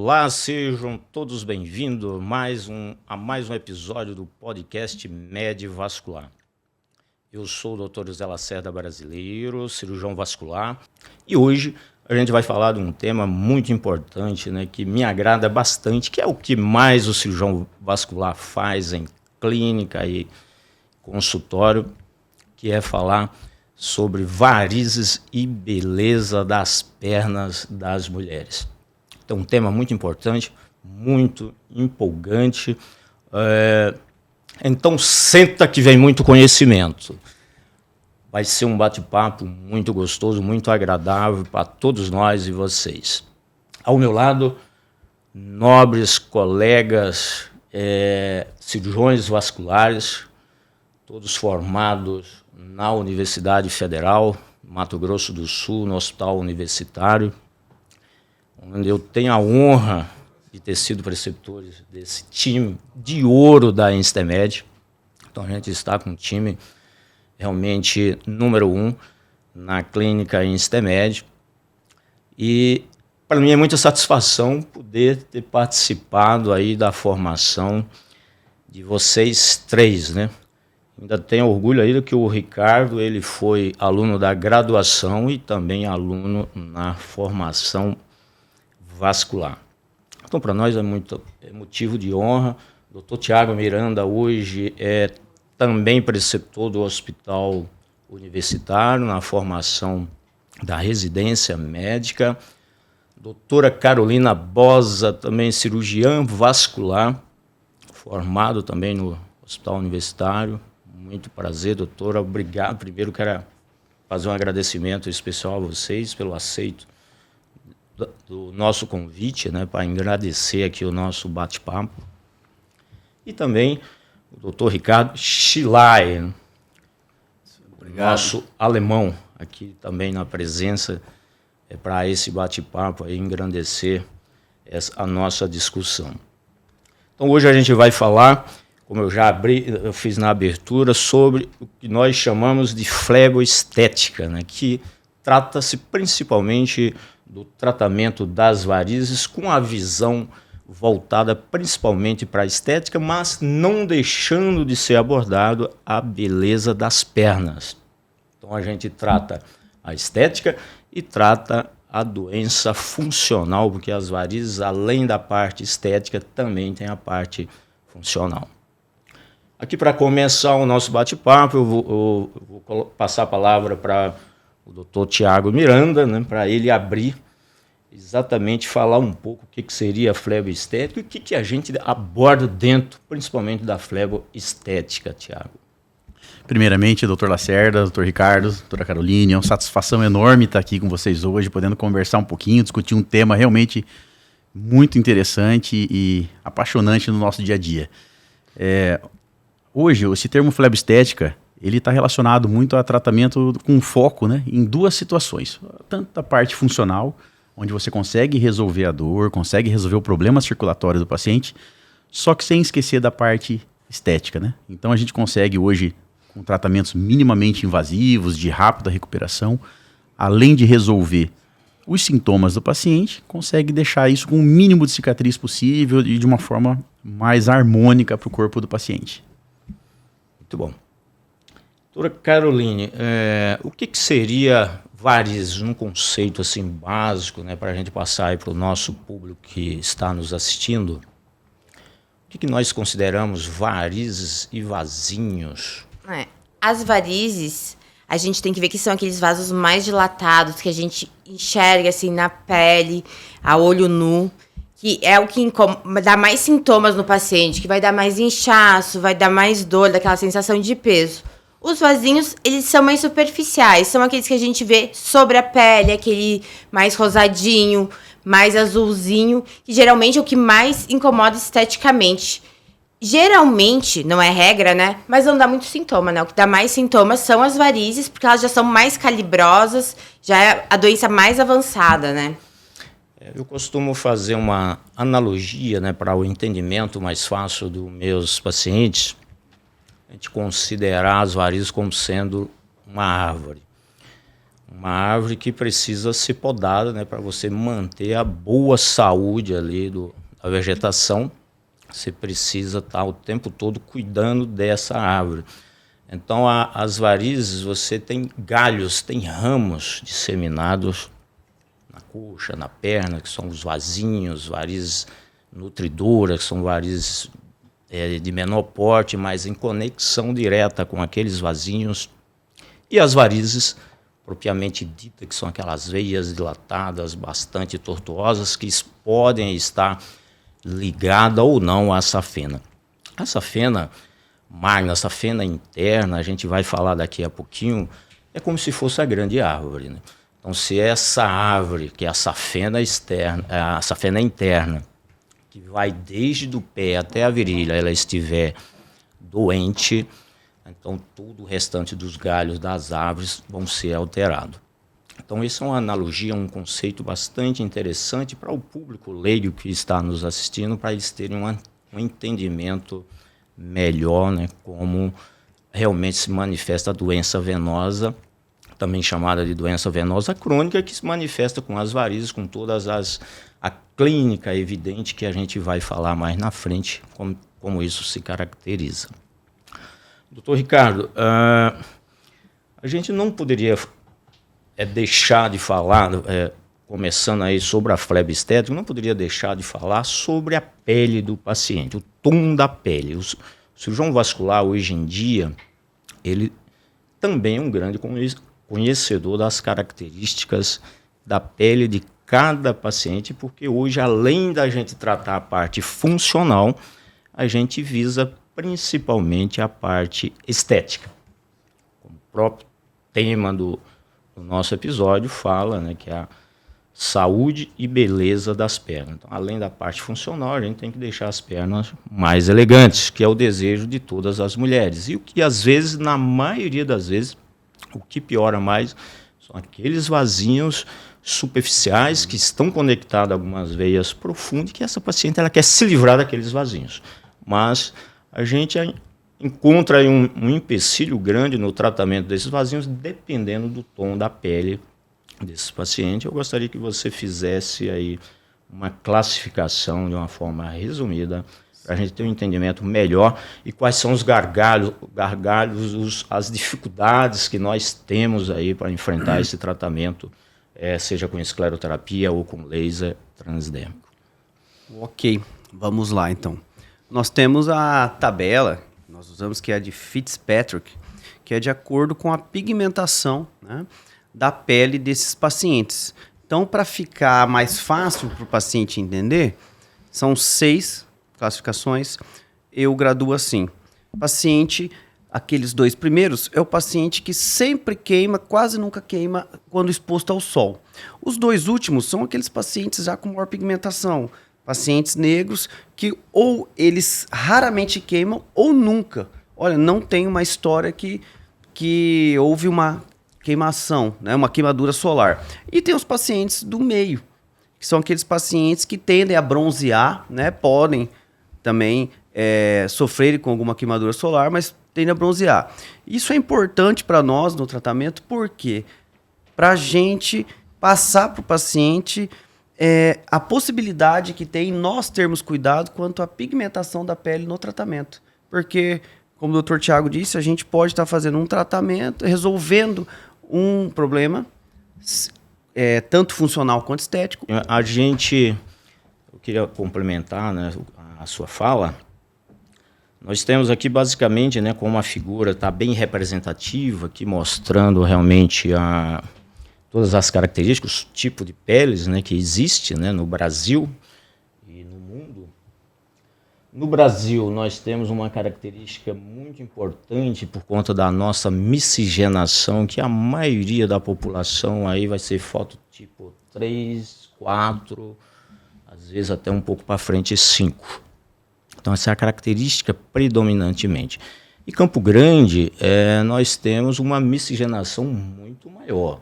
Olá, sejam todos bem-vindos a mais um episódio do podcast Med Vascular. Eu sou o Dr. José Lacerda Brasileiro, cirurgião vascular, e hoje a gente vai falar de um tema muito importante, né, que me agrada bastante, que é o que mais o cirurgião vascular faz em clínica e consultório, que é falar sobre varizes e beleza das pernas das mulheres. Então, um tema muito importante, muito empolgante. Então, senta que vem muito conhecimento. Vai ser um bate-papo muito gostoso, muito agradável para todos nós e vocês. Ao meu lado, nobres colegas cirurgiões vasculares, todos formados na Universidade Federal, Mato Grosso do Sul, no Hospital Universitário, onde eu tenho a honra de ter sido preceptor desse time de ouro da Instemed. Então a gente está com um time realmente número 1 na clínica Instemed. E para mim é muita satisfação poder ter participado aí da formação de vocês três, né? Ainda tenho orgulho aí do que o Ricardo, ele foi aluno da graduação e também aluno na formação vascular. Então, para nós é motivo de honra. O Dr. Tiago Miranda hoje é também preceptor do Hospital Universitário na formação da residência médica. Doutora Carolina Bosa, também cirurgiã vascular, formado também no Hospital Universitário. Muito prazer, doutora. Obrigado. Primeiro quero fazer um agradecimento especial a vocês pelo aceito do nosso convite, né, para agradecer aqui o nosso bate-papo. E também o doutor Ricardo Schilai, nosso alemão, aqui também na presença para esse bate-papo, engrandecer a nossa discussão. Então hoje a gente vai falar, como eu fiz na abertura, sobre o que nós chamamos de fleboestética, né, que trata-se principalmente do tratamento das varizes com a visão voltada principalmente para a estética, mas não deixando de ser abordado a beleza das pernas. Então a gente trata a estética e trata a doença funcional, porque as varizes, além da parte estética, também tem a parte funcional. Aqui, para começar o nosso bate-papo, eu vou passar a palavra para o Dr. Tiago Miranda, né, para ele abrir, exatamente falar um pouco o que seria a fleboestética e o que a gente aborda dentro, principalmente da fleboestética, Tiago. Primeiramente, Dr. Lacerda, Dr. Ricardo, doutora Carolina, é uma satisfação enorme estar aqui com vocês hoje, podendo conversar um pouquinho, discutir um tema realmente muito interessante e apaixonante no nosso dia a dia. Hoje, esse termo fleboestética, ele está relacionado muito a tratamento com foco, né, em duas situações. Tanto a parte funcional, onde você consegue resolver a dor, consegue resolver o problema circulatório do paciente, só que sem esquecer da parte estética, né? Então a gente consegue hoje, com tratamentos minimamente invasivos, de rápida recuperação, além de resolver os sintomas do paciente, consegue deixar isso com o mínimo de cicatriz possível e de uma forma mais harmônica para o corpo do paciente. Muito bom. Doutora Caroline, o que seria varizes, num conceito assim básico, né, para a gente passar aí para o nosso público que está nos assistindo? O que nós consideramos varizes e vasinhos? As varizes, a gente tem que ver que são aqueles vasos mais dilatados, que a gente enxerga assim na pele, a olho nu, que é o que dá mais sintomas no paciente, que vai dar mais inchaço, vai dar mais dor, daquela sensação de peso. Os vasinhos, eles são mais superficiais, são aqueles que a gente vê sobre a pele, aquele mais rosadinho, mais azulzinho, que geralmente é o que mais incomoda esteticamente. Geralmente, não é regra, né? Mas não dá muito sintoma, né? O que dá mais sintomas são as varizes, porque elas já são mais calibrosas, já é a doença mais avançada, né? Eu costumo fazer uma analogia, né, para o entendimento mais fácil dos meus pacientes. A gente considerar as varizes como sendo uma árvore. uma árvore que precisa ser podada, né, para você manter a boa saúde ali da vegetação. Você precisa estar o tempo todo cuidando dessa árvore. Então, as varizes, você tem galhos, tem ramos disseminados na coxa, na perna, que são os vasinhos, varizes nutridoras, que são varizes de menor porte, mas em conexão direta com aqueles vasinhos. E as varizes propriamente ditas, que são aquelas veias dilatadas, bastante tortuosas, que podem estar ligadas ou não à safena. A safena magna, a safena interna, a gente vai falar daqui a pouquinho, é como se fosse a grande árvore, né? Então, se essa árvore, que é a safena externa, a safena interna, que vai desde o pé até a virilha, ela estiver doente, então todo o restante dos galhos das árvores vão ser alterados. Então, isso é uma analogia, um conceito bastante interessante para o público leigo que está nos assistindo, para eles terem um entendimento melhor, né, como realmente se manifesta a doença venosa, também chamada de doença venosa crônica, que se manifesta com as varizes, com todas a clínica evidente que a gente vai falar mais na frente, como isso se caracteriza. Doutor Ricardo, a gente não poderia deixar de falar, começando aí sobre a flebe estética, não poderia deixar de falar sobre a pele do paciente, o tom da pele. O cirurgião vascular, hoje em dia, ele também é um grande conhecedor das características da pele de cada paciente, porque hoje, além da gente tratar a parte funcional, a gente visa principalmente a parte estética. Como o próprio tema do nosso episódio fala, né, que é a saúde e beleza das pernas. Então, além da parte funcional, a gente tem que deixar as pernas mais elegantes, que é o desejo de todas as mulheres. E o que, às vezes, na maioria das vezes, o que piora mais são aqueles vasinhos superficiais que estão conectados a algumas veias profundas, que essa paciente ela quer se livrar daqueles vasinhos. Mas a gente encontra aí um empecilho grande no tratamento desses vasinhos, dependendo do tom da pele desse paciente. Eu gostaria que você fizesse aí uma classificação de uma forma resumida, para a gente ter um entendimento melhor e quais são os gargalos, as dificuldades que nós temos aí para enfrentar esse tratamento, seja com escleroterapia ou com laser transdérmico. Ok, vamos lá então. Nós temos a tabela, nós usamos que é a de Fitzpatrick, que é de acordo com a pigmentação, né, da pele desses pacientes. Então, para ficar mais fácil para o paciente entender, são 6 classificações, eu graduo assim. Paciente, aqueles 2 primeiros, é o paciente que sempre queima, quase nunca queima quando exposto ao sol. Os 2 últimos são aqueles pacientes já com maior pigmentação, pacientes negros que ou eles raramente queimam ou nunca. Olha, não tem uma história que houve uma queimação, né, uma queimadura solar. E tem os pacientes do meio, que são aqueles pacientes que tendem a bronzear, né, podem também sofrerem com alguma queimadura solar, mas tendem a bronzear. Isso é importante para nós no tratamento, porque para a gente passar para o paciente a possibilidade que tem nós termos cuidado quanto à pigmentação da pele no tratamento. Porque, como o Dr. Tiago disse, a gente pode estar fazendo um tratamento, resolvendo um problema, tanto funcional quanto estético. Eu queria complementar, né, a sua fala. Nós temos aqui basicamente, né, como a figura está bem representativa, aqui mostrando realmente todas as características, o tipo de peles, né, que existe, né, no Brasil e no mundo. No Brasil, nós temos uma característica muito importante por conta da nossa miscigenação, que a maioria da população aí vai ser fototipo 3, 4, às vezes até um pouco para frente 5. Então, essa é a característica predominantemente. Em Campo Grande, nós temos uma miscigenação muito maior,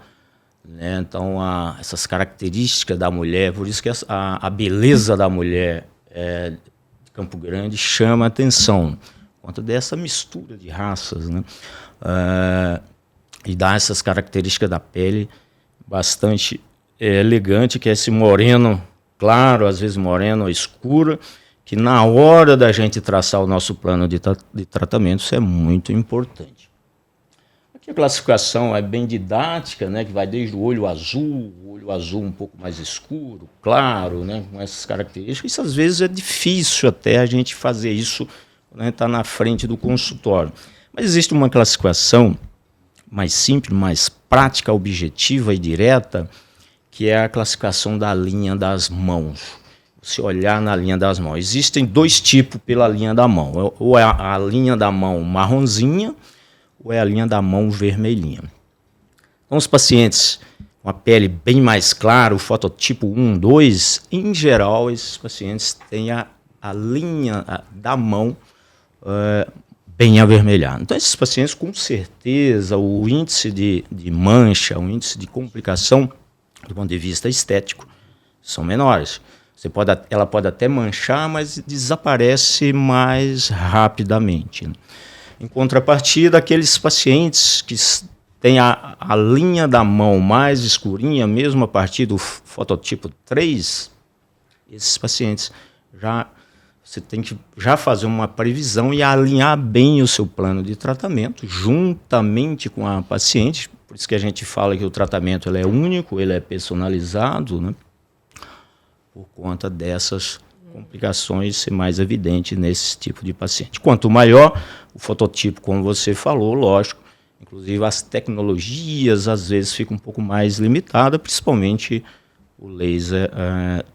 né? Então, essas características da mulher, por isso que a beleza da mulher de Campo Grande chama a atenção, por conta dessa mistura de raças, né? e dá essas características da pele bastante elegante, que é esse moreno claro, às vezes moreno escuro, que na hora da gente traçar o nosso plano de tratamento, isso é muito importante. Aqui a classificação é bem didática, né, que vai desde o olho azul um pouco mais escuro, claro, né, com essas características. Isso às vezes é difícil até a gente fazer isso quando a gente está na frente do consultório. Mas existe uma classificação mais simples, mais prática, objetiva e direta, que é a classificação da linha das mãos. Você olhar na linha das mãos. Existem 2 tipos pela linha da mão. Ou é a linha da mão marronzinha, ou é a linha da mão vermelhinha. Então, os pacientes com a pele bem mais clara, o fototipo 1, 2, em geral, esses pacientes têm a linha da mão bem avermelhada. Então, esses pacientes, com certeza, o índice de mancha, o índice de complicação, do ponto de vista estético, são menores. Ela pode até manchar, mas desaparece mais rapidamente. Em contrapartida, aqueles pacientes que têm a linha da mão mais escurinha, mesmo a partir do fototipo 3, esses pacientes você tem que já fazer uma previsão e alinhar bem o seu plano de tratamento, juntamente com a paciente. Por isso que a gente fala que o tratamento ele é único, ele é personalizado, né? Por conta dessas complicações ser mais evidente nesse tipo de paciente. Quanto maior o fototipo, como você falou, lógico, inclusive as tecnologias às vezes ficam um pouco mais limitadas, principalmente o laser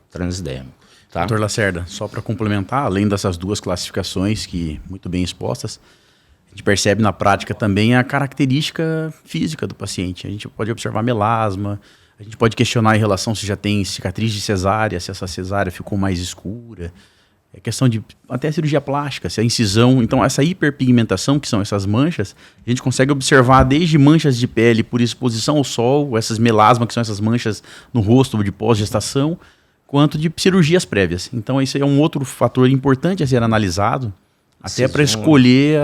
transdérmico. Tá? Dr. Lacerda, só para complementar, além dessas 2 classificações que muito bem expostas, a gente percebe na prática também a característica física do paciente. A gente pode observar melasma, a gente pode questionar em relação se já tem cicatriz de cesárea, se essa cesárea ficou mais escura. É questão de até cirurgia plástica, se a incisão... Então, essa hiperpigmentação, que são essas manchas, a gente consegue observar desde manchas de pele por exposição ao sol, essas melasmas, que são essas manchas no rosto de pós-gestação, quanto de cirurgias prévias. Então, esse é um outro fator importante a ser analisado, até para escolher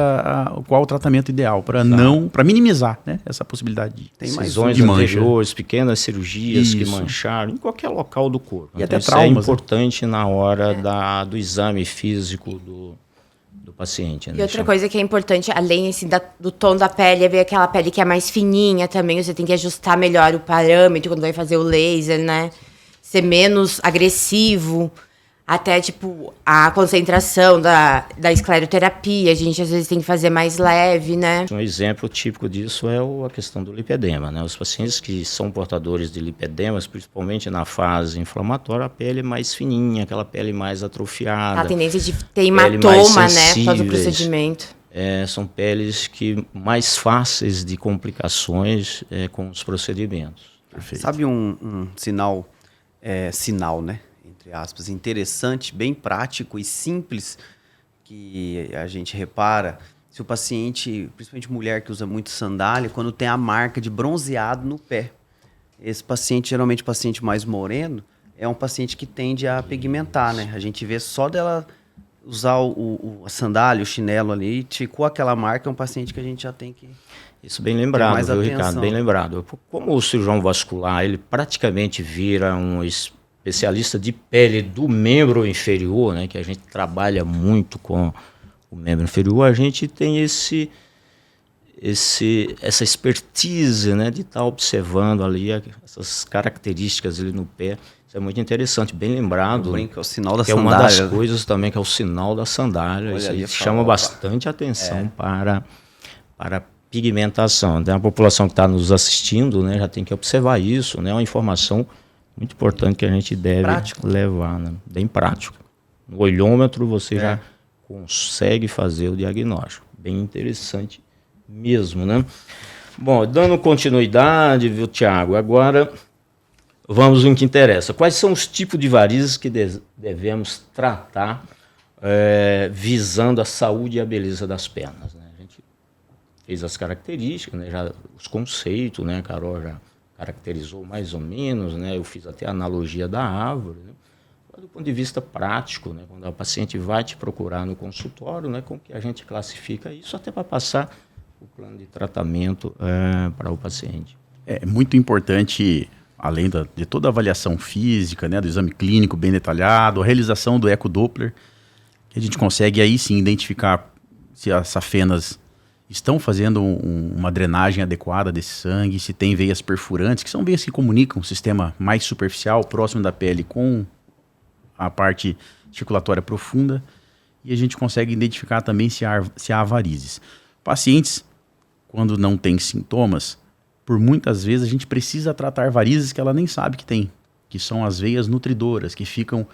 qual o tratamento ideal, para minimizar, né, essa possibilidade de incisões anteriores, pequenas cirurgias que mancharam em qualquer local do corpo. E então, até traumas, é importante na hora do exame físico do paciente. Né? E outra coisa que é importante, além assim, do tom da pele, é ver aquela pele que é mais fininha também. Você tem que ajustar melhor o parâmetro quando vai fazer o laser, né? Ser menos agressivo. Até, tipo, a concentração da escleroterapia, a gente às vezes tem que fazer mais leve, né? Um exemplo típico disso é a questão do lipedema, né? Os pacientes que são portadores de lipedemas, principalmente na fase inflamatória, a pele é mais fininha, aquela pele mais atrofiada. A tendência de ter hematoma, né? Após o procedimento. São peles mais fáceis de complicações com os procedimentos. Perfeito. Sabe um sinal, né? Entre aspas, interessante, bem prático e simples, que a gente repara, se o paciente, principalmente mulher que usa muito sandália, quando tem a marca de bronzeado no pé. Esse paciente, geralmente paciente mais moreno, é um paciente que tende a pigmentar, né? A gente vê só dela usar a sandália, o chinelo ali, ticou aquela marca, é um paciente que a gente já tem que... Isso bem lembrado, viu, Ricardo? Bem lembrado. Como o cirurgião vascular, ele praticamente vira um especialista de pele do membro inferior, né, que a gente trabalha muito com o membro inferior, a gente tem essa expertise, né, de estar observando ali essas características ali no pé. Isso é muito interessante, bem lembrado. É o sinal da sandália. É uma das coisas também que é o sinal da sandália. Olha, isso aí chama bastante atenção para a pigmentação. Então, a população que está nos assistindo, né, já tem que observar isso, né, é uma informação muito importante que a gente deve levar, né? Bem prático. No olhômetro você já consegue fazer o diagnóstico. Bem interessante mesmo, né? Bom, dando continuidade, viu, Tiago? Agora vamos no que interessa. Quais são os tipos de varizes que devemos tratar visando a saúde e a beleza das pernas, né? A gente fez as características, né? Já os conceitos, né? A Carol já caracterizou mais ou menos, né? Eu fiz até a analogia da árvore, né? Do ponto de vista prático, né? Quando a paciente vai te procurar no consultório, né? Como que a gente classifica isso, até para passar o plano de tratamento para o paciente. É muito importante, além de toda a avaliação física, né, do exame clínico bem detalhado, a realização do ecodoppler, que a gente consegue aí sim identificar se as safenas estão fazendo uma drenagem adequada desse sangue, se tem veias perfurantes, que são veias que comunicam o sistema mais superficial, próximo da pele, com a parte circulatória profunda, e a gente consegue identificar também se há varizes. Pacientes, quando não têm sintomas, por muitas vezes a gente precisa tratar varizes que ela nem sabe que tem, que são as veias nutridoras, que ficam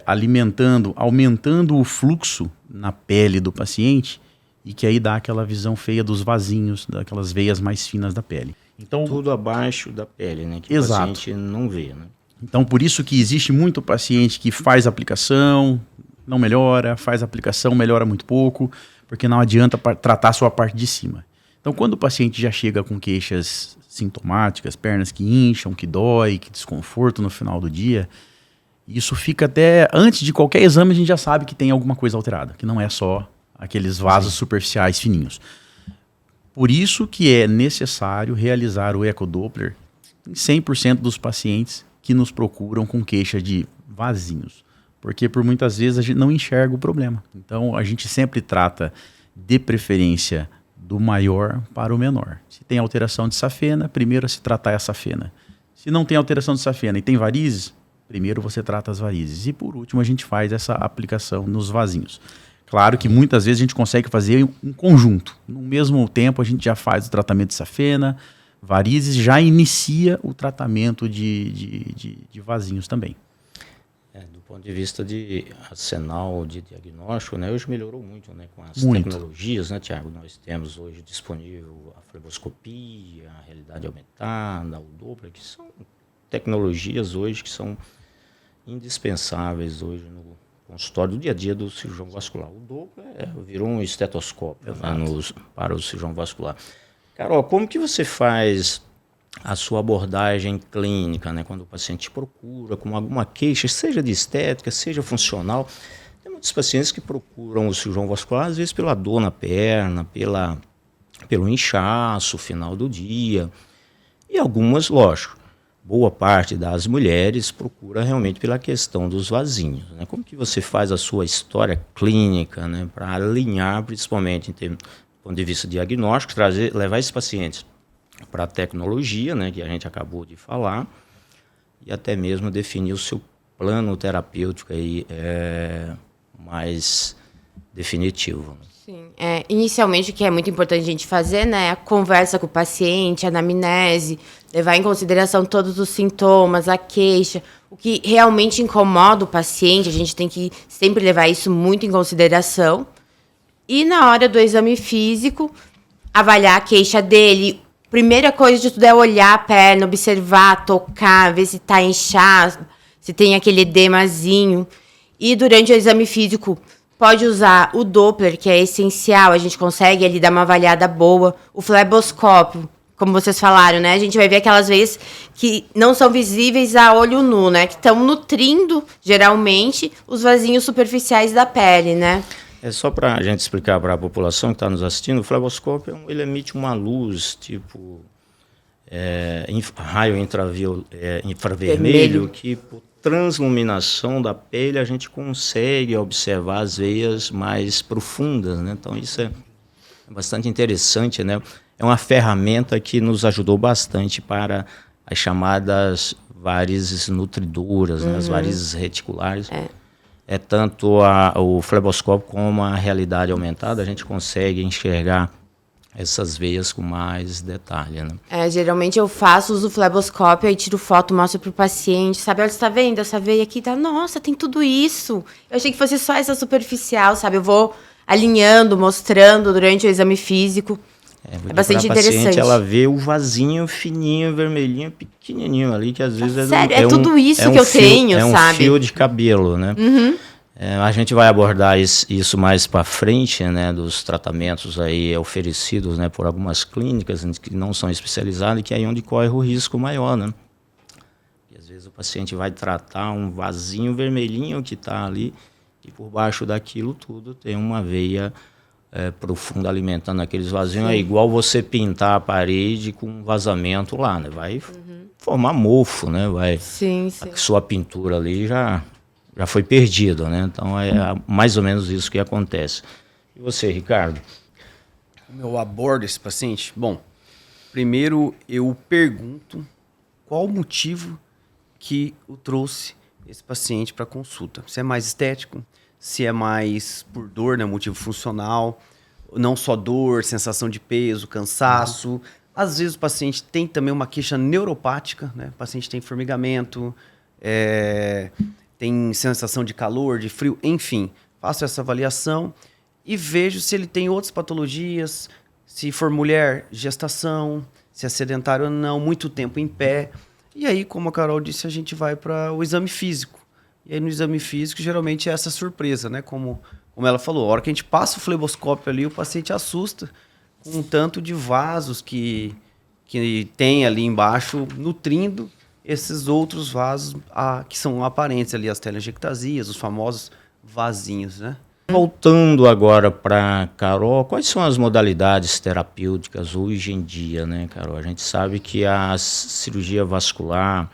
alimentando, aumentando o fluxo na pele do paciente, e que aí dá aquela visão feia dos vasinhos, daquelas veias mais finas da pele. Então, tudo abaixo da pele, né? Que exato. O paciente não vê, né? Então, por isso que existe muito paciente que faz aplicação, não melhora, faz aplicação, melhora muito pouco, porque não adianta tratar só a parte de cima. Então, quando o paciente já chega com queixas sintomáticas, pernas que incham, que dói, que desconforto no final do dia, isso fica até antes de qualquer exame a gente já sabe que tem alguma coisa alterada, que não é só aqueles vasos superficiais fininhos. Por isso que é necessário realizar o ecodoppler em 100% dos pacientes que nos procuram com queixa de vasinhos. Porque por muitas vezes a gente não enxerga o problema. Então a gente sempre trata de preferência do maior para o menor. Se tem alteração de safena, primeiro se tratar a safena. Se não tem alteração de safena e tem varizes, primeiro você trata as varizes. E por último a gente faz essa aplicação nos vasinhos. Claro que muitas vezes a gente consegue fazer um conjunto. No mesmo tempo a gente já faz o tratamento de safena, varizes, já inicia o tratamento de vasinhos também. Do ponto de vista de arsenal de diagnóstico, né, hoje melhorou muito, né, com as muito. tecnologias, né, Tiago? Nós temos hoje disponível a fleboscopia, a realidade aumentada, o Doppler, que são tecnologias hoje que são indispensáveis hoje no consultório do dia a dia do cirurgião vascular. O Doppler virou um estetoscópio, né, para o cirurgião vascular. Carol, como que você faz a sua abordagem clínica, né, quando o paciente procura com alguma queixa, seja de estética, seja funcional? Tem muitos pacientes que procuram o cirurgião vascular, às vezes pela dor na perna, pelo inchaço final do dia. E algumas, lógico, boa parte das mulheres procura realmente pela questão dos vasinhos, né? Como que você faz a sua história clínica, né, para alinhar, principalmente em termos, do ponto de vista diagnóstico, levar esses pacientes para a tecnologia, né, que a gente acabou de falar, e até mesmo definir o seu plano terapêutico aí, mais definitivo, né? Sim. Inicialmente, o que é muito importante a gente fazer, né, é a conversa com o paciente, a anamnese, levar em consideração todos os sintomas, a queixa, o que realmente incomoda o paciente, a gente tem que sempre levar isso muito em consideração. E na hora do exame físico, avaliar a queixa dele. Primeira coisa de tudo é olhar a perna, observar, tocar, ver se está inchado, se tem aquele edemazinho. E durante o exame físico, pode usar o Doppler, que é essencial, a gente consegue ali dar uma avaliada boa. O fleboscópio, como vocês falaram, né? A gente vai ver aquelas veias que não são visíveis a olho nu, né? Que estão nutrindo, geralmente, os vasinhos superficiais da pele, né? Só para a gente explicar para a população que está nos assistindo, o fleboscópio ele emite uma luz tipo raio infravermelho que por transluminação da pele a gente consegue observar as veias mais profundas, né? Então isso é bastante interessante, né? É uma ferramenta que nos ajudou bastante para as chamadas varizes nutridoras, né? As varizes reticulares. Tanto o fleboscópio como a realidade aumentada, a gente consegue enxergar essas veias com mais detalhe, né? Geralmente eu uso o fleboscópio, aí tiro foto, mostro pro paciente, sabe? Olha, você tá vendo? Essa veia aqui tá, nossa, tem tudo isso. Eu achei que fosse só essa superficial, sabe? Eu vou alinhando, mostrando durante o exame físico. É bastante interessante. A paciente, ela vê o vasinho fininho, vermelhinho, pequenininho ali, que às vezes sério, é tudo isso que eu tenho, sabe? É um fio de cabelo, né? Uhum. A gente vai abordar isso mais para frente, né, dos tratamentos aí oferecidos, né, por algumas clínicas que não são especializadas, e que é aí onde corre o risco maior, né? E às vezes o paciente vai tratar um vasinho vermelhinho que está ali, e por baixo daquilo tudo tem uma veia profundo alimentando aqueles vasinhos, é igual você pintar a parede com um vazamento lá, né? Vai formar mofo, né? Sim, sim. A sua pintura ali já foi perdida, né? Então é mais ou menos isso que acontece. E você, Ricardo? Como eu abordo esse paciente? Bom, primeiro eu pergunto qual o motivo que o trouxe esse paciente para consulta. Se é mais estético, se é mais por dor, né, motivo funcional, não só dor, sensação de peso, cansaço. Às vezes o paciente tem também uma queixa neuropática, né? O paciente tem formigamento, tem sensação de calor, de frio, enfim. Faço essa avaliação e vejo se ele tem outras patologias, se for mulher, gestação, se é sedentário ou não, muito tempo em pé. E aí, como a Carol disse, a gente vai para o exame físico. E aí no exame físico, geralmente é essa surpresa, né? Como ela falou, a hora que a gente passa o fleboscópio ali, o paciente assusta com um tanto de vasos que tem ali embaixo, nutrindo esses outros vasos que são aparentes ali, as telangiectasias, os famosos vasinhos, né? Voltando agora para Carol, quais são as modalidades terapêuticas hoje em dia, né, Carol? A gente sabe que a cirurgia vascular,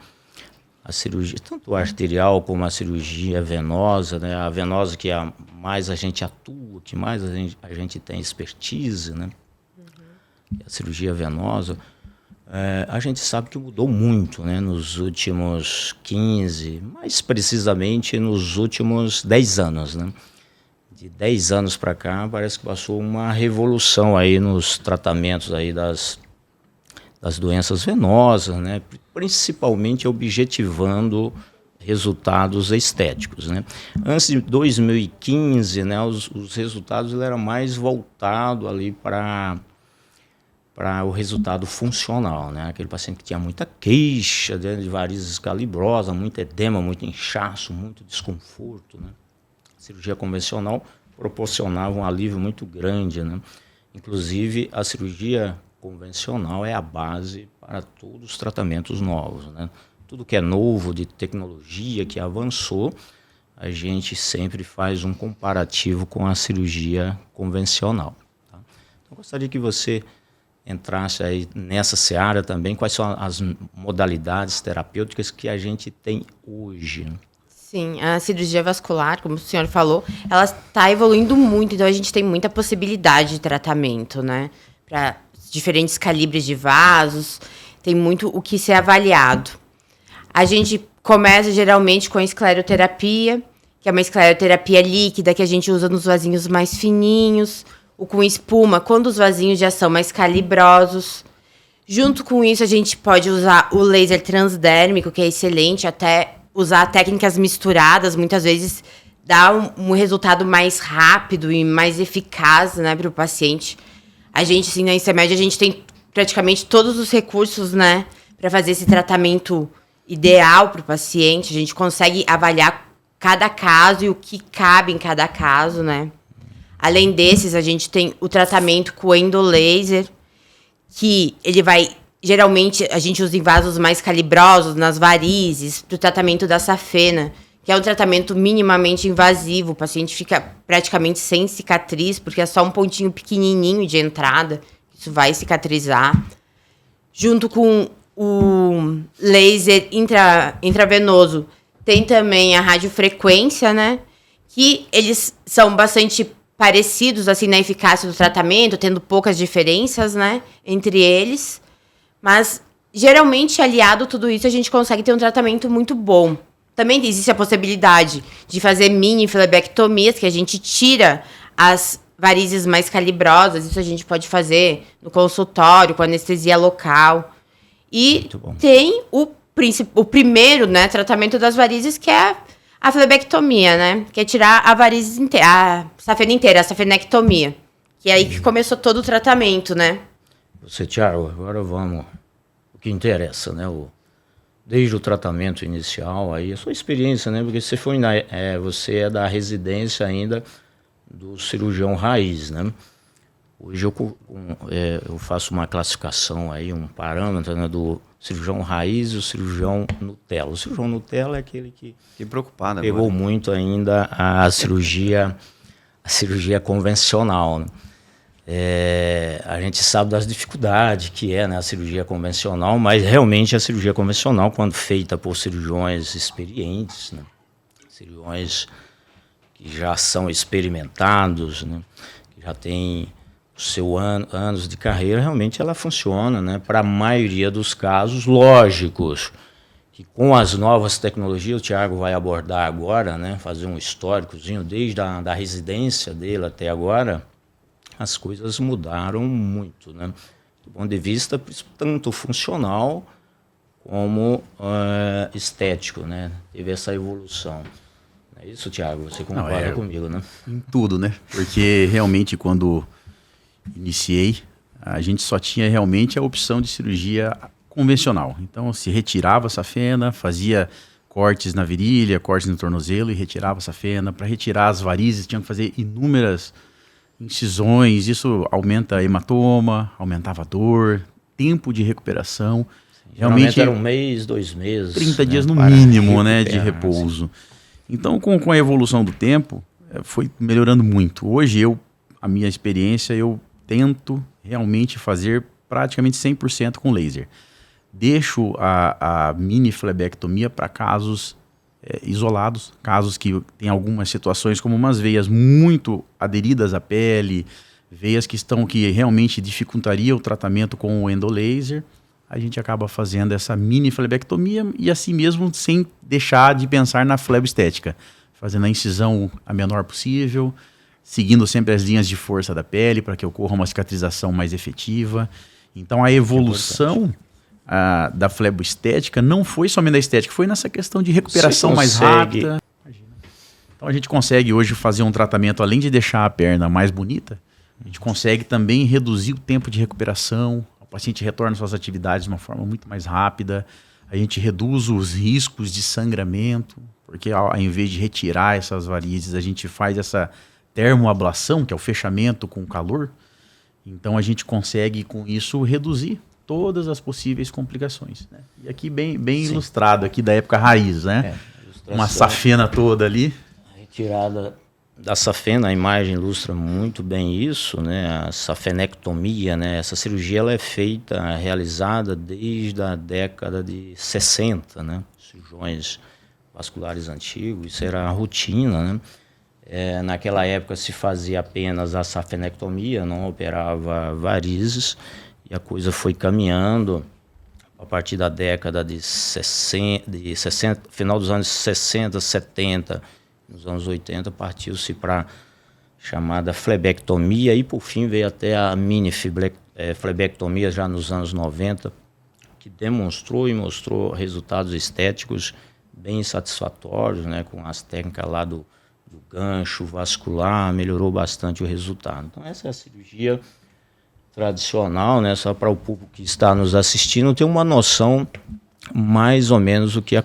a cirurgia tanto arterial como a cirurgia venosa, né? A venosa que mais a gente atua, que mais a gente tem expertise, né? A cirurgia venosa, a gente sabe que mudou muito, né? Nos últimos 15, mais precisamente nos últimos 10 anos, né? De 10 anos para cá, parece que passou uma revolução aí nos tratamentos aí das doenças venosas, né? Principalmente objetivando resultados estéticos, né? Antes de 2015, né, os resultados eram mais voltados ali para o resultado funcional, né? Aquele paciente que tinha muita queixa, né, de varizes calibrosas, muito edema, muito inchaço, muito desconforto, né? A cirurgia convencional proporcionava um alívio muito grande, né? Inclusive, a cirurgia convencional é a base para todos os tratamentos novos, né? Tudo que é novo, de tecnologia, que avançou, a gente sempre faz um comparativo com a cirurgia convencional. Tá? Então, gostaria que você entrasse aí nessa seara também, quais são as modalidades terapêuticas que a gente tem hoje. Sim, a cirurgia vascular, como o senhor falou, ela está evoluindo muito, então a gente tem muita possibilidade de tratamento, né? Para diferentes calibres de vasos, tem muito o que ser avaliado. A gente começa geralmente com a escleroterapia, que é uma escleroterapia líquida que a gente usa nos vasinhos mais fininhos, ou com espuma, quando os vasinhos já são mais calibrosos. Junto com isso, a gente pode usar o laser transdérmico, que é excelente, até usar técnicas misturadas, muitas vezes dá um resultado mais rápido e mais eficaz, né, para o paciente. A gente, assim, na InstaMed, a gente tem praticamente todos os recursos, né, para fazer esse tratamento ideal para o paciente. A gente consegue avaliar cada caso e o que cabe em cada caso, né. Além desses, a gente tem o tratamento com o endolaser, que ele vai... Geralmente, a gente usa em vasos mais calibrosos, nas varizes, para o tratamento da safena, que é um tratamento minimamente invasivo. O paciente fica praticamente sem cicatriz, porque é só um pontinho pequenininho de entrada. Isso vai cicatrizar. Junto com o laser intravenoso, tem também a radiofrequência, né? Que eles são bastante parecidos assim na eficácia do tratamento, tendo poucas diferenças, né, entre eles. Mas, geralmente, aliado a tudo isso, a gente consegue ter um tratamento muito bom. Também existe a possibilidade de fazer mini flebectomias, que a gente tira as varizes mais calibrosas. Isso a gente pode fazer no consultório, com anestesia local. E tem o primeiro, né, tratamento das varizes, que é a flebectomia, né? Que é tirar a variz inteira, a safena inteira, a safenectomia. Que é aí que começou todo o tratamento, né? Você, Thiago, agora vamos o que interessa, né? Desde o tratamento inicial, aí a sua experiência, né? Porque você é da residência ainda do cirurgião raiz, né? Hoje eu faço uma classificação aí, um parâmetro, né, do cirurgião raiz e o cirurgião Nutella. O cirurgião Nutella é aquele que preocupado pegou agora. Muito ainda a cirurgia convencional, né? A gente sabe das dificuldades que é, né, a cirurgia convencional, mas realmente a cirurgia convencional, quando feita por cirurgiões experientes, né, cirurgiões que já são experimentados, né, que já têm os seus anos de carreira, realmente ela funciona, né, para a maioria dos casos lógicos. Que com as novas tecnologias, o Thiago vai abordar agora, né, fazer um históricozinho desde da residência dele até agora, as coisas mudaram muito, né, do ponto de vista tanto funcional como estético, né, teve essa evolução. É isso, Thiago, você concorda comigo, né? Em tudo, né, porque realmente quando iniciei, a gente só tinha realmente a opção de cirurgia convencional. Então, se retirava essa safena, fazia cortes na virilha, cortes no tornozelo e retirava essa safena. Para retirar as varizes, tinham que fazer inúmeras incisões. Isso aumenta hematoma, aumentava a dor, tempo de recuperação. Realmente era 1 mês, 2 meses. 30 dias no mínimo, né, de repouso. Então, com a evolução do tempo, foi melhorando muito. Hoje, a minha experiência, eu tento realmente fazer praticamente 100% com laser. Deixo a mini flebectomia para casos isolados, casos que tem algumas situações como umas veias muito aderidas à pele, veias que realmente dificultaria o tratamento com o endolaser. A gente acaba fazendo essa mini flebectomia e assim mesmo sem deixar de pensar na fleboestética, fazendo a incisão a menor possível, seguindo sempre as linhas de força da pele para que ocorra uma cicatrização mais efetiva. Então a evolução da fleboestética não foi somente da estética, foi nessa questão de recuperação mais rápida. Então a gente consegue hoje fazer um tratamento, além de deixar a perna mais bonita, a gente consegue também reduzir o tempo de recuperação, o paciente retorna às suas atividades de uma forma muito mais rápida, a gente reduz os riscos de sangramento, porque ao invés de retirar essas varizes, a gente faz essa termoablação, que é o fechamento com calor. Então a gente consegue com isso reduzir todas as possíveis complicações, né? E aqui bem ilustrado aqui da época raiz, né? Uma safena toda ali. A retirada da safena, a imagem ilustra muito bem isso, né? A safenectomia, né? Essa cirurgia ela é realizada desde a década de 60, né? Cirurgiões vasculares antigos, isso era a rotina, né? Naquela época se fazia apenas a safenectomia, não operava varizes, e a coisa foi caminhando a partir da década de 60, final dos anos 60, 70, nos anos 80, partiu-se para a chamada flebectomia e por fim veio até a mini flebectomia já nos anos 90, que demonstrou e mostrou resultados estéticos bem satisfatórios, né, com as técnicas lá do gancho vascular, melhorou bastante o resultado. Então essa é a cirurgia tradicional, né, só para o público que está nos assistindo ter uma noção mais ou menos do que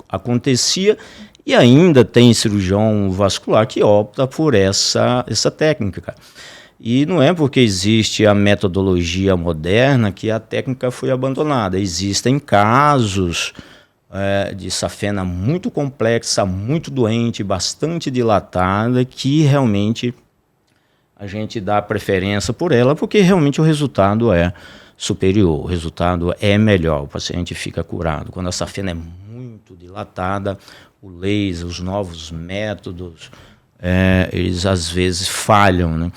acontecia, e ainda tem cirurgião vascular que opta por essa técnica. E não é porque existe a metodologia moderna que a técnica foi abandonada. Existem casos de safena muito complexa, muito doente, bastante dilatada, que realmente a gente dá preferência por ela, porque realmente o resultado é superior, o resultado é melhor, o paciente fica curado. Quando a safena é muito dilatada, o laser, os novos métodos, eles às vezes falham, né,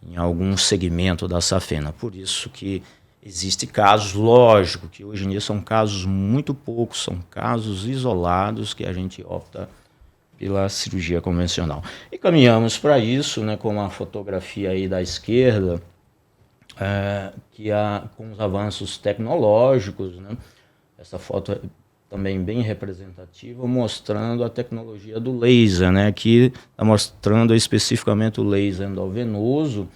em algum segmento da safena. Por isso que existem casos, lógico, que hoje em dia são casos muito poucos, são casos isolados que a gente opta pela cirurgia convencional. E caminhamos para isso, né, com a fotografia aí da esquerda, com os avanços tecnológicos, né, essa foto é também bem representativa, mostrando a tecnologia do laser, né, aqui está mostrando especificamente o laser endovenoso,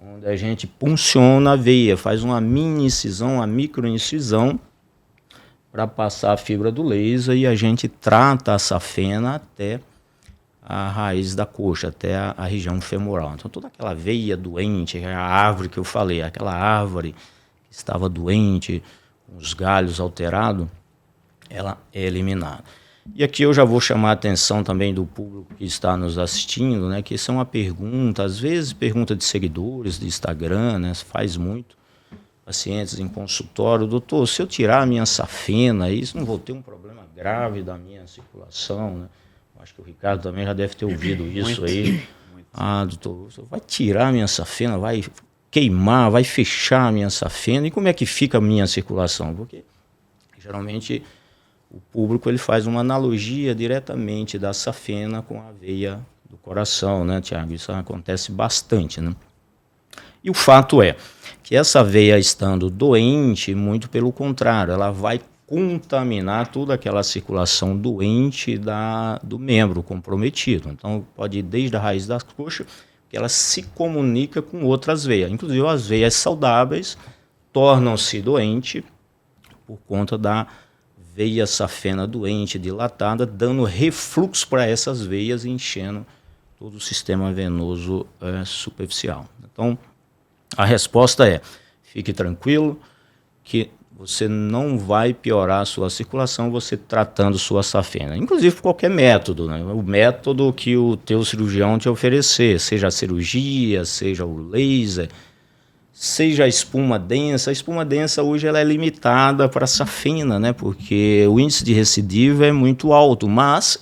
onde a gente punciona a veia, faz uma mini incisão, uma micro incisão, para passar a fibra do laser e a gente trata a safena até a raiz da coxa, até a região femoral. Então toda aquela veia doente, a árvore que eu falei, aquela árvore que estava doente, com os galhos alterados, ela é eliminada. E aqui eu já vou chamar a atenção também do público que está nos assistindo, né? Que isso é uma pergunta, às vezes pergunta de seguidores, de Instagram, né? Faz muito. Pacientes em consultório, doutor, se eu tirar a minha safena, isso não vou ter um problema grave da minha circulação, né? Acho que o Ricardo também já deve ter ouvido isso aí. Ah, doutor, você vai tirar a minha safena, vai queimar, vai fechar a minha safena, e como é que fica a minha circulação? Porque geralmente o público ele faz uma analogia diretamente da safena com a veia do coração, né, Tiago? Isso acontece bastante, né? E o fato é que essa veia estando doente, muito pelo contrário, ela vai contaminar toda aquela circulação doente do membro comprometido. Então, pode ir desde a raiz das coxas, que ela se comunica com outras veias. Inclusive, as veias saudáveis tornam-se doentes por conta da veia safena doente, dilatada, dando refluxo para essas veias e enchendo todo o sistema venoso superficial. Então, a resposta é: fique tranquilo que você não vai piorar a sua circulação você tratando sua safena. Inclusive por qualquer método, né? O método que o teu cirurgião te oferecer, seja a cirurgia, seja o laser, seja a espuma densa. A espuma densa hoje ela é limitada para a safena, né? Porque o índice de recidiva é muito alto, mas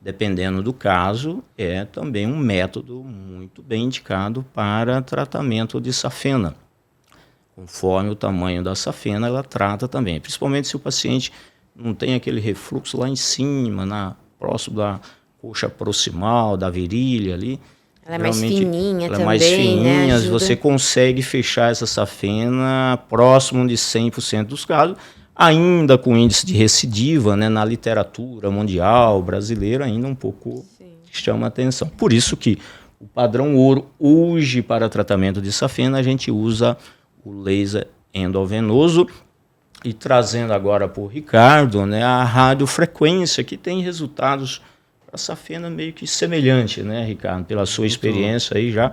dependendo do caso, é também um método muito bem indicado para tratamento de safena. Conforme o tamanho da safena, ela trata também. Principalmente se o paciente não tem aquele refluxo lá em cima, próximo da coxa proximal, da virilha ali. Ela é mais fininha ela também, é mais fininha, né? você consegue fechar essa safena próximo de 100% dos casos, ainda com índice de recidiva, né, na literatura mundial, brasileira, ainda um pouco chama atenção. Por isso que o padrão ouro hoje para tratamento de safena, a gente usa o laser endovenoso, e trazendo agora para o Ricardo, né, a radiofrequência, que tem resultados para a safena meio que semelhante, né, Ricardo? Pela sua experiência aí já,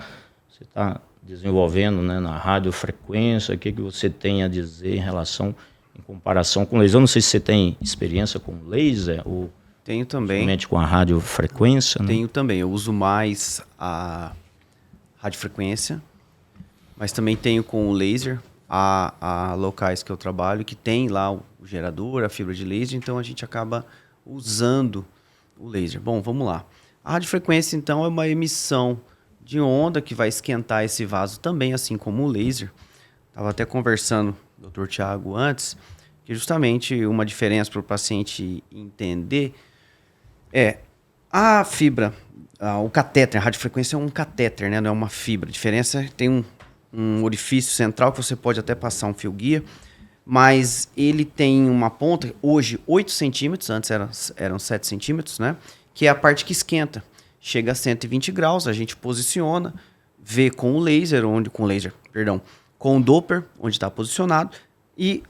você está desenvolvendo, né, na radiofrequência, o que você tem a dizer em relação, em comparação com laser? Eu não sei se você tem experiência com laser ou tenho também. Somente com a radiofrequência, né? Tenho também, eu uso mais a radiofrequência, mas também tenho com o laser. Há locais que eu trabalho que tem lá o gerador, a fibra de laser, então a gente acaba usando o laser. Bom, vamos lá. A radiofrequência, então, é uma emissão de onda que vai esquentar esse vaso também, assim como o laser. Estava até conversando com o Dr. Tiago antes, que justamente uma diferença para o paciente entender a fibra, o catéter. A radiofrequência é um catéter, né? Não é uma fibra. A diferença é que tem um orifício central que você pode até passar um fio guia, mas ele tem uma ponta, hoje 8 centímetros, antes eram 7 centímetros, né? Que é a parte que esquenta. Chega a 120 graus, a gente posiciona, vê com o laser, com o Doppler, onde está posicionado, e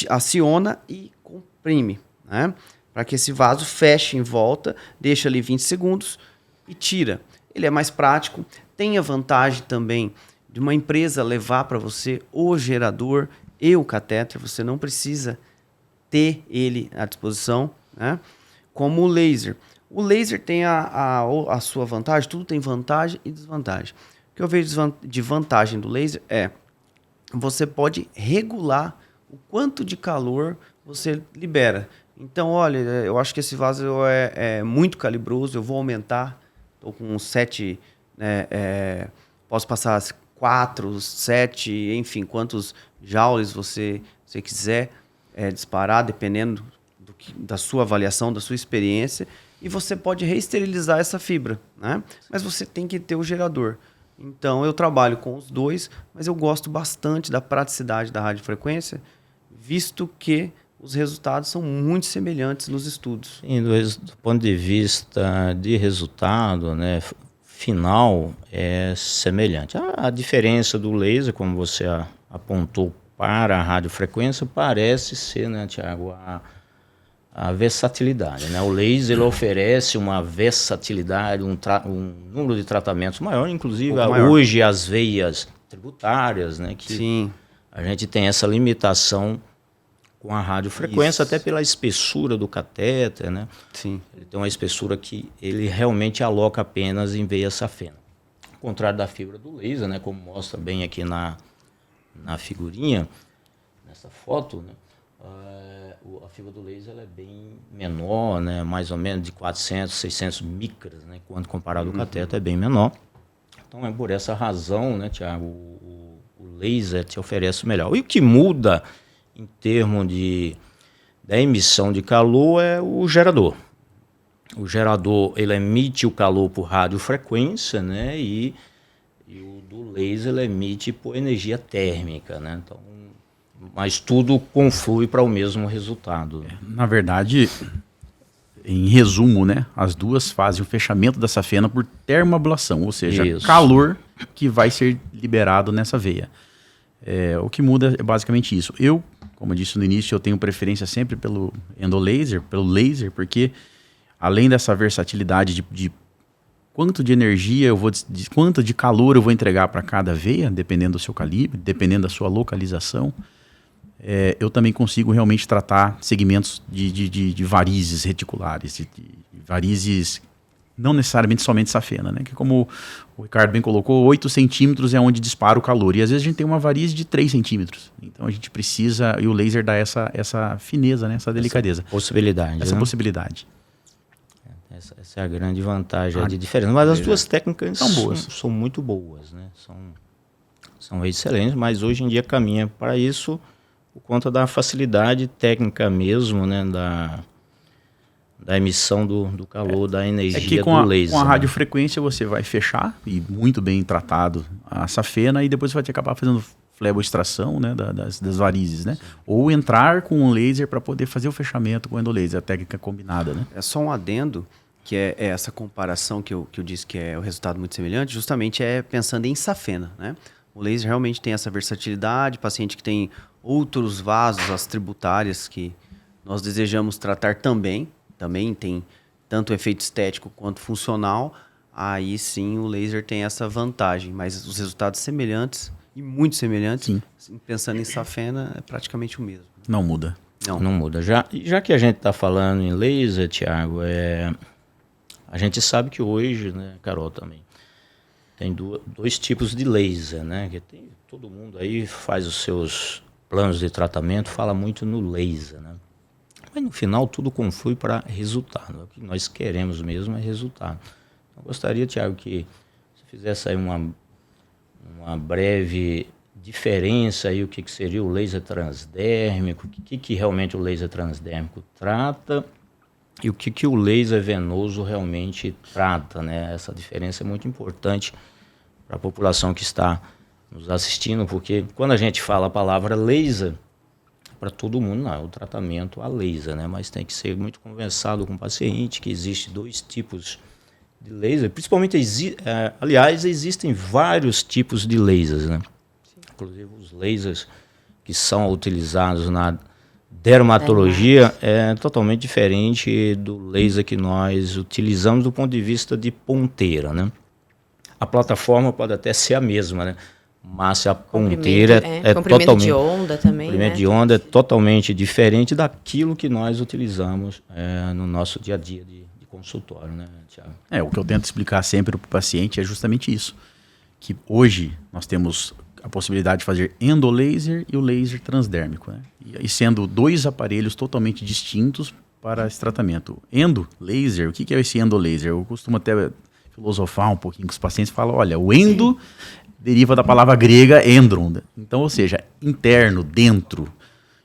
aciona e comprime, né? Para que esse vaso feche em volta, deixa ali 20 segundos e tira. Ele é mais prático, tem a vantagem também de uma empresa levar para você o gerador e o catéter, você não precisa ter ele à disposição, né? Como o laser. O laser tem a sua vantagem, tudo tem vantagem e desvantagem. O que eu vejo de vantagem do laser é você pode regular o quanto de calor você libera. Então, olha, eu acho que esse vaso é muito calibroso, eu vou aumentar, estou com 7, posso passar 4, 7, enfim, quantos joules você quiser disparar, dependendo da sua avaliação, da sua experiência, e você pode reesterilizar essa fibra, né? Mas você tem que ter o gerador. Então, eu trabalho com os dois, mas eu gosto bastante da praticidade da radiofrequência, visto que os resultados são muito semelhantes nos estudos. Sim, do ponto de vista de resultado, né, final, é semelhante. A diferença do laser, como você apontou para a radiofrequência, parece ser, né, Tiago, a versatilidade, né? O laser ele oferece uma versatilidade, um número de tratamentos maior, inclusive hoje as veias tributárias, né? Que Sim. A gente tem essa limitação com a radiofrequência, até pela espessura do catéter, né? Sim. Ele tem uma espessura que ele realmente aloca apenas em veia safena. Ao contrário da fibra do laser, né? Como mostra bem aqui na figurinha, nessa foto, né? A fibra do laser ela é bem menor, né? Mais ou menos de 400, 600 micras, né? Quando comparado ao catéter é bem menor. Então é por essa razão, né, Tiago, o laser te oferece o melhor. E o que muda em termos da emissão de calor é o gerador. O gerador ele emite o calor por radiofrequência, né? E o do laser ele emite por energia térmica, né? Então, mas tudo conflui para o mesmo resultado. Na verdade, em resumo, né, as duas fazem o fechamento da safena por termoablação, ou seja, calor que vai ser liberado nessa veia. O que muda é basicamente isso. Eu, como eu disse no início, eu tenho preferência sempre pelo endolaser, pelo laser, porque além dessa versatilidade de quanto de energia quanto de calor eu vou entregar para cada veia, dependendo do seu calibre, dependendo da sua localização, eu também consigo realmente tratar segmentos de varizes reticulares, de varizes não necessariamente somente safena, né? Que como o Ricardo bem colocou, 8 centímetros é onde dispara o calor, e às vezes a gente tem uma varize de 3 centímetros. Então a gente precisa, e o laser dá essa fineza, né? Essa delicadeza. Essa possibilidade. Essa é a grande vantagem de diferença. Mas as duas técnicas são muito boas, né? São excelentes, mas hoje em dia caminha para isso por conta da facilidade técnica mesmo, né? Da emissão do calor, da energia do laser. Com a radiofrequência você vai fechar, e muito bem tratado, a safena, e depois você vai ter que acabar fazendo fleboextração, né, das varizes, né? Ou entrar com um laser para poder fazer o fechamento com o endolaser, a técnica combinada, né? É só um adendo, que é essa comparação que eu disse que é o resultado muito semelhante, justamente pensando em safena, né? O laser realmente tem essa versatilidade, paciente que tem outros vasos, as tributárias, que nós desejamos tratar também tem tanto efeito estético quanto funcional, aí sim o laser tem essa vantagem, mas os resultados semelhantes, e muito semelhantes, sim. Pensando em safena, é praticamente o mesmo. Não muda. Não muda. Já que a gente está falando em laser, Tiago, a gente sabe que hoje, né, Carol também, tem dois tipos de laser, né? Que todo mundo aí faz os seus planos de tratamento, fala muito no laser, né? Mas no final tudo conflui para resultado. O que nós queremos mesmo é resultado. Eu gostaria, Tiago, que você fizesse aí uma breve diferença aí, o que seria o laser transdérmico, o que realmente o laser transdérmico trata e o que o laser venoso realmente trata, né? Essa diferença é muito importante para a população que está nos assistindo, porque quando a gente fala a palavra laser, para todo mundo não é o tratamento a laser, né? Mas tem que ser muito conversado com o paciente que existe 2 tipos de laser, principalmente, aliás, existem vários tipos de lasers, né? Inclusive os lasers que são utilizados na dermatologia é totalmente diferente do laser que nós utilizamos do ponto de vista de ponteira, né? A plataforma pode até ser a mesma, né? Mas a ponteira é totalmente... de onda também, comprimento de onda é totalmente diferente daquilo que nós utilizamos no nosso dia a dia de consultório, né, Tiago? O que eu tento explicar sempre para o paciente é justamente isso. Que hoje nós temos a possibilidade de fazer endolaser e o laser transdérmico, né? E sendo 2 aparelhos totalmente distintos para esse tratamento. Laser, o que é esse endolaser? Eu costumo até filosofar um pouquinho com os pacientes e falar, olha, o endo deriva da palavra grega endron. Então, ou seja, interno, dentro.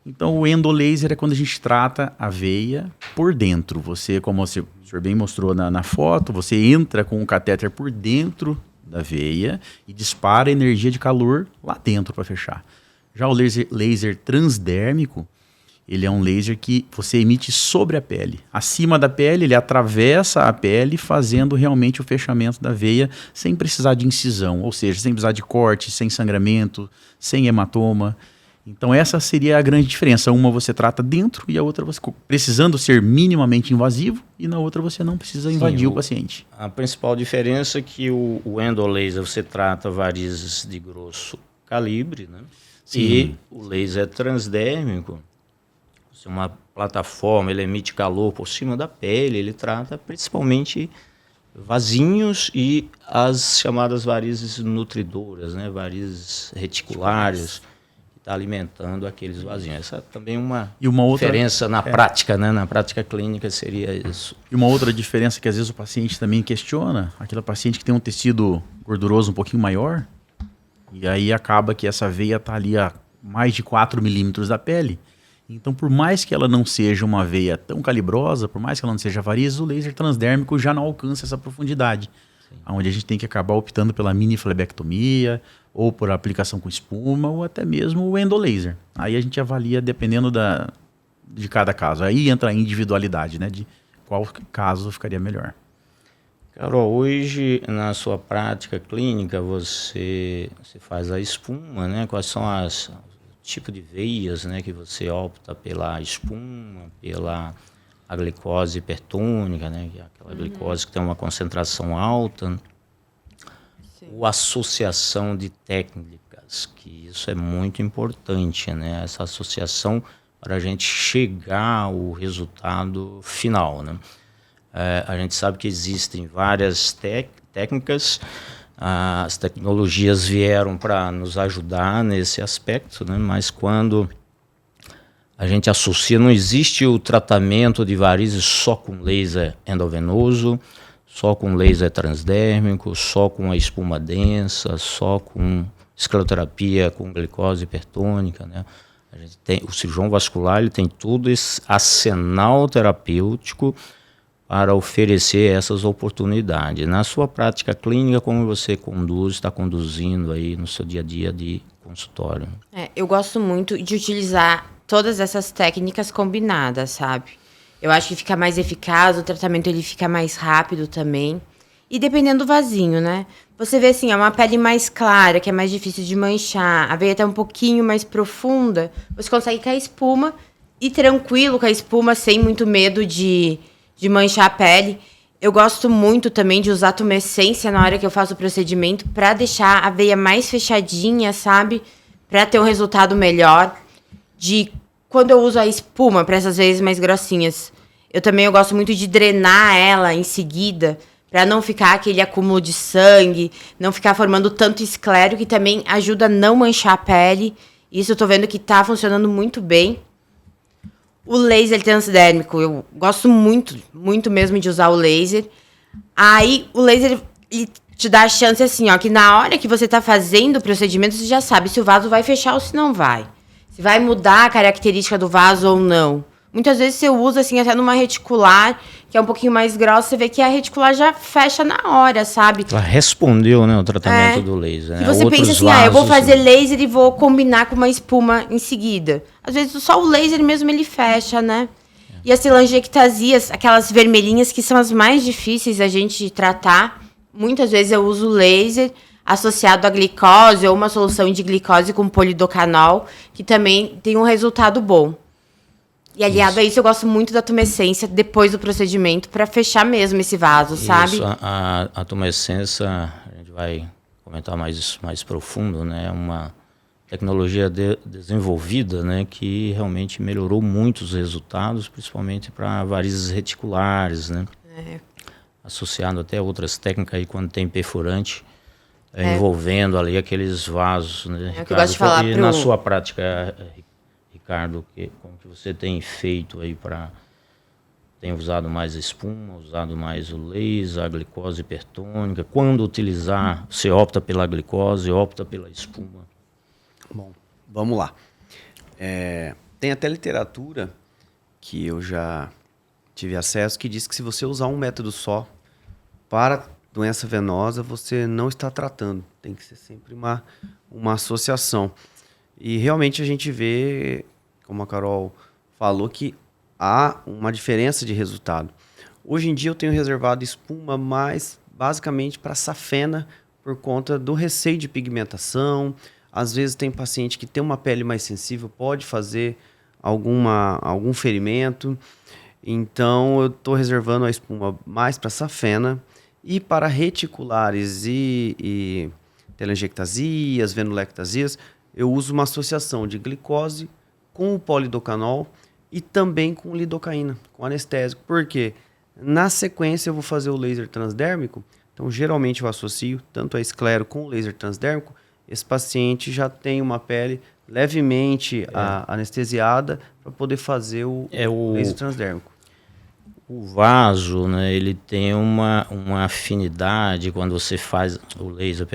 Então, o endolaser é quando a gente trata a veia por dentro. Você, como o senhor bem mostrou na foto, você entra com o catéter por dentro da veia e dispara energia de calor lá dentro para fechar. Já o laser transdérmico, ele é um laser que você emite sobre a pele. Acima da pele, ele atravessa a pele, fazendo realmente o fechamento da veia sem precisar de incisão, ou seja, sem precisar de corte, sem sangramento, sem hematoma. Então essa seria a grande diferença. Uma você trata dentro e a outra você precisando ser minimamente invasivo, e na outra você não precisa invadir o paciente. A principal diferença é que o endolaser você trata varizes de grosso calibre, né? Sim. E o laser transdérmico ser uma plataforma, ele emite calor por cima da pele, ele trata principalmente vasinhos e as chamadas varizes nutridoras, né? Varizes reticulares, que está alimentando aqueles vasinhos. Essa também é uma diferença na prática, né? Na prática clínica seria isso. E uma outra diferença que às vezes o paciente também questiona, aquele paciente que tem um tecido gorduroso um pouquinho maior, e aí acaba que essa veia está ali a mais de 4 milímetros da pele. Então, por mais que ela não seja uma veia tão calibrosa, por mais que ela não seja varizes, o laser transdérmico já não alcança essa profundidade. Onde a gente tem que acabar optando pela mini flebectomia, ou por aplicação com espuma, ou até mesmo o endolaser. Aí a gente avalia dependendo de cada caso. Aí entra a individualidade, né? De qual caso ficaria melhor. Carol, hoje na sua prática clínica você faz a espuma, né? Quais são tipo de veias, né, que você opta pela espuma, pela a glicose hipertônica, né, que é aquela glicose que tem uma concentração alta, ou associação de técnicas, que isso é muito importante, né, essa associação para a gente chegar ao resultado final, né. A gente sabe que existem várias técnicas. As tecnologias vieram para nos ajudar nesse aspecto, né? Mas quando a gente associa, não existe o tratamento de varizes só com laser endovenoso, só com laser transdérmico, só com a espuma densa, só com escleroterapia com glicose hipertônica, né? A gente tem, o cirurgião vascular ele tem todo esse arsenal terapêutico para oferecer essas oportunidades. Na sua prática clínica, como você está conduzindo aí no seu dia a dia de consultório? Eu gosto muito de utilizar todas essas técnicas combinadas, sabe? Eu acho que fica mais eficaz, o tratamento ele fica mais rápido também. E dependendo do vasinho, né? Você vê assim, é uma pele mais clara, que é mais difícil de manchar, a veia está um pouquinho mais profunda, você consegue com a espuma e tranquilo com a espuma, sem muito medo de manchar a pele. Eu gosto muito também de usar tumescência na hora que eu faço o procedimento para deixar a veia mais fechadinha, sabe? Para ter um resultado melhor. Quando eu uso a espuma para essas veias mais grossinhas, eu gosto muito de drenar ela em seguida, para não ficar aquele acúmulo de sangue, não ficar formando tanto esclero, que também ajuda a não manchar a pele. Isso eu tô vendo que tá funcionando muito bem. O laser transdérmico, eu gosto muito, muito mesmo de usar o laser. Aí, o laser ele te dá a chance assim, ó, que na hora que você tá fazendo o procedimento, você já sabe se o vaso vai fechar ou se não vai. Se vai mudar a característica do vaso ou não. Muitas vezes você usa, assim, até numa reticular, que é um pouquinho mais grossa, você vê que a reticular já fecha na hora, sabe? Ela respondeu, né, o tratamento do laser. Se você pensa assim, eu vou fazer laser e vou combinar com uma espuma em seguida. Às vezes só o laser mesmo ele fecha, né? E as telangiectasias, aquelas vermelhinhas que são as mais difíceis a gente tratar, muitas vezes eu uso laser associado à glicose ou uma solução de glicose com polidocanol, que também tem um resultado bom. E aliado a isso, eu gosto muito da tumescência depois do procedimento para fechar mesmo esse vaso, sabe? Isso, a tumescência, a gente vai comentar mais profundo, né? É uma tecnologia desenvolvida, né? Que realmente melhorou muito os resultados, principalmente para varizes reticulares, né? Associado até a outras técnicas aí quando tem perfurante, envolvendo ali aqueles vasos, né? É o que eu gosto de falar e na sua prática, Ricardo, como que você tem feito aí tem usado mais espuma, usado mais o laser, a glicose hipertônica? Quando utilizar, você opta pela glicose, opta pela espuma? Bom, vamos lá. Tem até literatura que eu já tive acesso que diz que se você usar um método só para doença venosa, você não está tratando. Tem que ser sempre uma associação. E realmente a gente vê, como a Carol falou, que há uma diferença de resultado. Hoje em dia eu tenho reservado espuma mais basicamente para safena por conta do receio de pigmentação. Às vezes tem paciente que tem uma pele mais sensível, pode fazer algum ferimento. Então eu estou reservando a espuma mais para safena e para reticulares e telangiectasias, venulectasias, eu uso uma associação de glicose com o polidocanol e também com lidocaína, com anestésico. Por quê? Na sequência eu vou fazer o laser transdérmico, então geralmente eu associo tanto a esclero com o laser transdérmico. Esse paciente já tem uma pele levemente anestesiada para poder fazer o laser transdérmico. O vaso, né, ele tem uma afinidade quando você faz o laser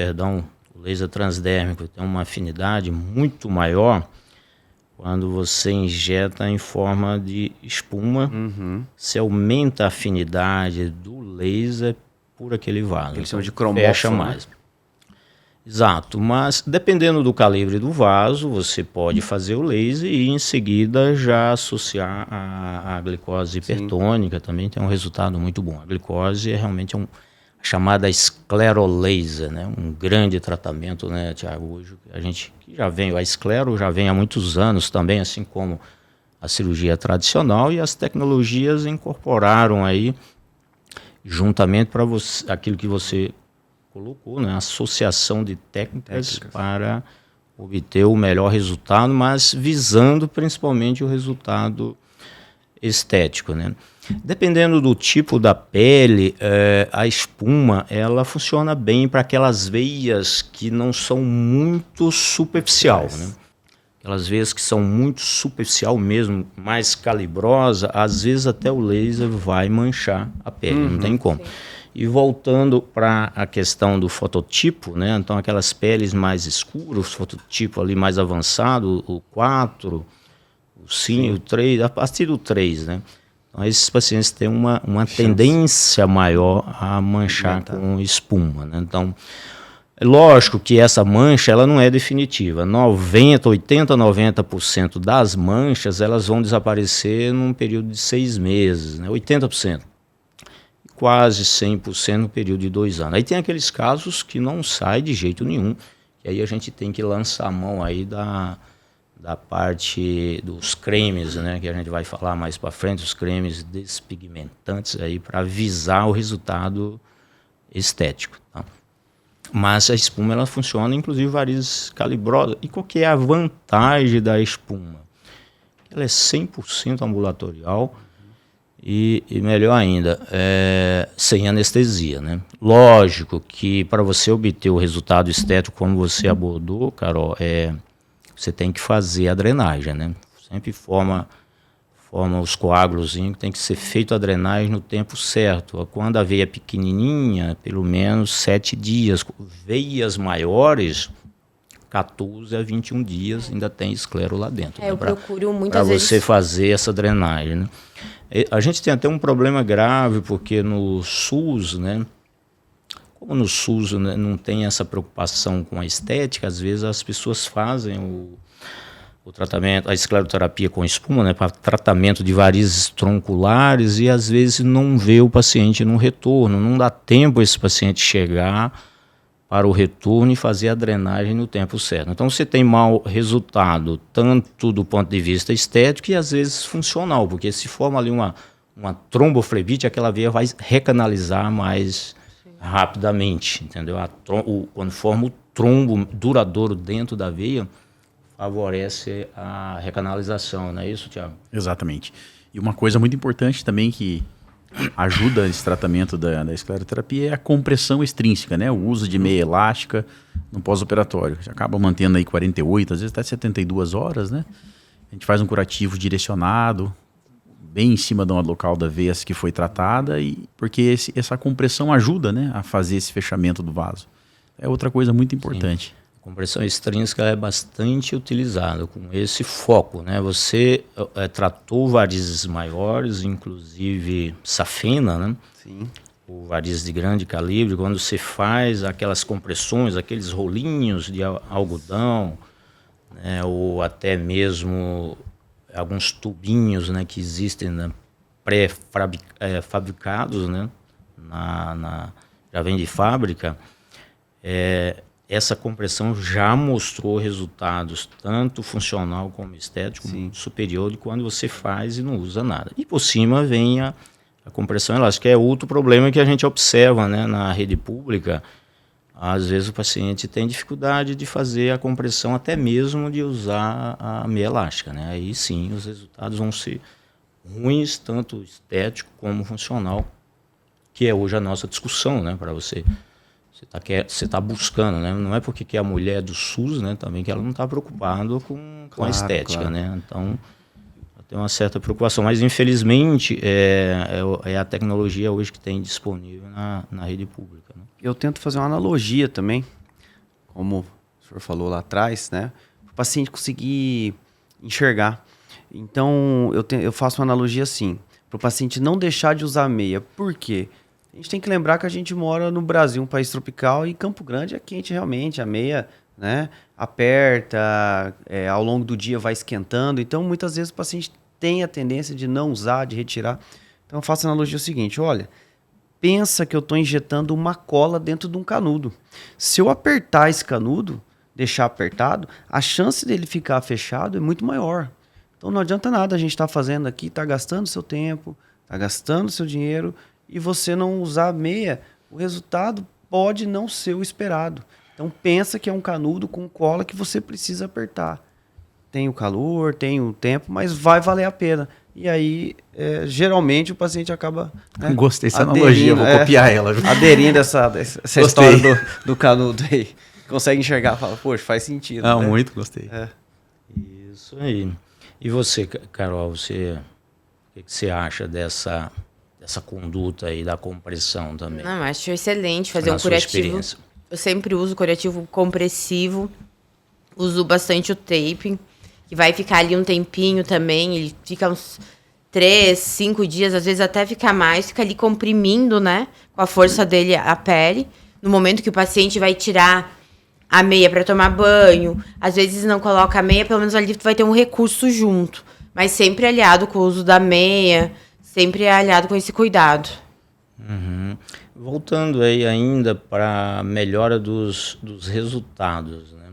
transdérmico tem uma afinidade muito maior quando você injeta em forma de espuma. Você aumenta a afinidade do laser por aquele vaso. Eles chamam de cromóforo, cromóforo, fecha mais. Exato, mas dependendo do calibre do vaso, você pode fazer o laser e em seguida já associar a glicose hipertônica. Também tem um resultado muito bom. A glicose é realmente a chamada esclerolaser, né? Um grande tratamento, né, Tiago? Hoje a gente já vem, a esclero já vem há muitos anos também, assim como a cirurgia tradicional, e as tecnologias incorporaram aí, juntamente para aquilo que você colocou, né, associação de técnicas para obter o melhor resultado, mas visando principalmente o resultado estético, né? Dependendo do tipo da pele, a espuma ela funciona bem para aquelas veias que não são muito superficial, né? Aquelas veias que são muito superficial mesmo, mais calibrosa, às vezes até o laser vai manchar a pele, não tem como. Sim. E voltando para a questão do fototipo, né? Então aquelas peles mais escuras, o fototipo ali mais avançado, o 4, o 5, o 3, a partir do 3, né? Então esses pacientes têm uma tendência maior a manchar com espuma, né? Então, é lógico que essa mancha ela não é definitiva. 90% das manchas elas vão desaparecer num período de 6 meses, né? 80%. Quase 100% no período de 2 anos. Aí tem aqueles casos que não sai de jeito nenhum, e aí a gente tem que lançar a mão aí da parte dos cremes, né, que a gente vai falar mais para frente, os cremes despigmentantes aí para visar o resultado estético, tá? Mas a espuma ela funciona, inclusive varizes calibrosas. E qual que é a vantagem da espuma? Ela é 100% ambulatorial. E melhor ainda, sem anestesia, né? Lógico que para você obter o resultado estético como você abordou, Carol, você tem que fazer a drenagem, né? Sempre forma os coágulos, tem que ser feito a drenagem no tempo certo. Quando a veia é pequenininha, pelo menos 7 dias. Veias maiores, 14 a 21 dias, ainda tem esclero lá dentro. Eu procuro muitas vezes para você fazer essa drenagem, né? A gente tem até um problema grave, porque no SUS, né? Como no SUS, né, não tem essa preocupação com a estética, às vezes as pessoas fazem o tratamento, a escleroterapia com espuma, né, para tratamento de varizes tronculares, e às vezes não vê o paciente no retorno, não dá tempo esse paciente chegar para o retorno e fazer a drenagem no tempo certo. Então você tem mau resultado, tanto do ponto de vista estético e às vezes funcional, porque se forma ali uma tromboflebite, aquela veia vai recanalizar mais rapidamente, entendeu? Quando forma o trombo duradouro dentro da veia, favorece a recanalização, não é isso, Tiago? Exatamente. E uma coisa muito importante também que ajuda esse tratamento da escleroterapia é a compressão extrínseca, né? O uso de meia elástica no pós-operatório. Você acaba mantendo aí 48, às vezes até 72 horas, né? A gente faz um curativo direcionado, bem em cima do local da veia que foi tratada, porque essa compressão ajuda, né, a fazer esse fechamento do vaso. É outra coisa muito importante. Sim. A compressão extrínseca é bastante utilizada com esse foco, né? Você tratou varizes maiores, inclusive safena, né? Sim. O varizes de grande calibre, quando você faz aquelas compressões, aqueles rolinhos de algodão, né? Ou até mesmo alguns tubinhos, né, que existem, né, pré-fabricados, né? Já vem de fábrica. Essa compressão já mostrou resultados tanto funcional como estético superior de quando você faz e não usa nada. E por cima vem a compressão elástica, que é outro problema que a gente observa, né, na rede pública. às vezes o paciente tem dificuldade de fazer a compressão, até mesmo de usar a meia elástica, né? Aí sim os resultados vão ser ruins, tanto estético como funcional, que é hoje a nossa discussão, né? Para você tá buscando, né? Não é porque que a mulher é do SUS, né? Também que ela não está preocupada com a estética, claro. Né? Então tem uma certa preocupação, mas infelizmente é a tecnologia hoje que tem disponível na rede pública, né? Eu tento fazer uma analogia também, como o senhor falou lá atrás, né? Para o paciente conseguir enxergar. Então, eu faço uma analogia assim, para o paciente não deixar de usar meia. Por quê? A gente tem que lembrar que a gente mora no Brasil, um país tropical, e Campo Grande é quente realmente. A meia, né, aperta, ao longo do dia vai esquentando. Então, muitas vezes o paciente tem a tendência de não usar, de retirar. Então, eu faço a analogia seguinte, olha, pensa que eu estou injetando uma cola dentro de um canudo. Se eu apertar esse canudo, deixar apertado, a chance dele ficar fechado é muito maior. Então não adianta nada a gente estar fazendo aqui, está gastando seu tempo, está gastando seu dinheiro, e você não usar meia, o resultado pode não ser o esperado. Então pensa que é um canudo com cola que você precisa apertar. Tem o calor, tem o tempo, mas vai valer a pena. E aí, geralmente, o paciente acaba... Né, gostei dessa analogia, vou copiar ela. Aderindo essa história do canudo aí. Consegue enxergar e fala, poxa, faz sentido. Ah, né? Muito, gostei. Isso aí. E você, Carol, o que você acha dessa conduta aí da compressão também? Não, acho excelente fazer um curativo. Eu sempre uso curativo compressivo, uso bastante o taping, que vai ficar ali um tempinho também, ele fica uns 3, 5 dias, às vezes até fica mais, fica ali comprimindo, né, com a força dele a pele. No momento que o paciente vai tirar a meia para tomar banho, às vezes não coloca a meia, pelo menos ali vai ter um recurso junto, mas sempre aliado com o uso da meia, sempre aliado com esse cuidado. Uhum. Voltando aí ainda para a melhora dos resultados, né?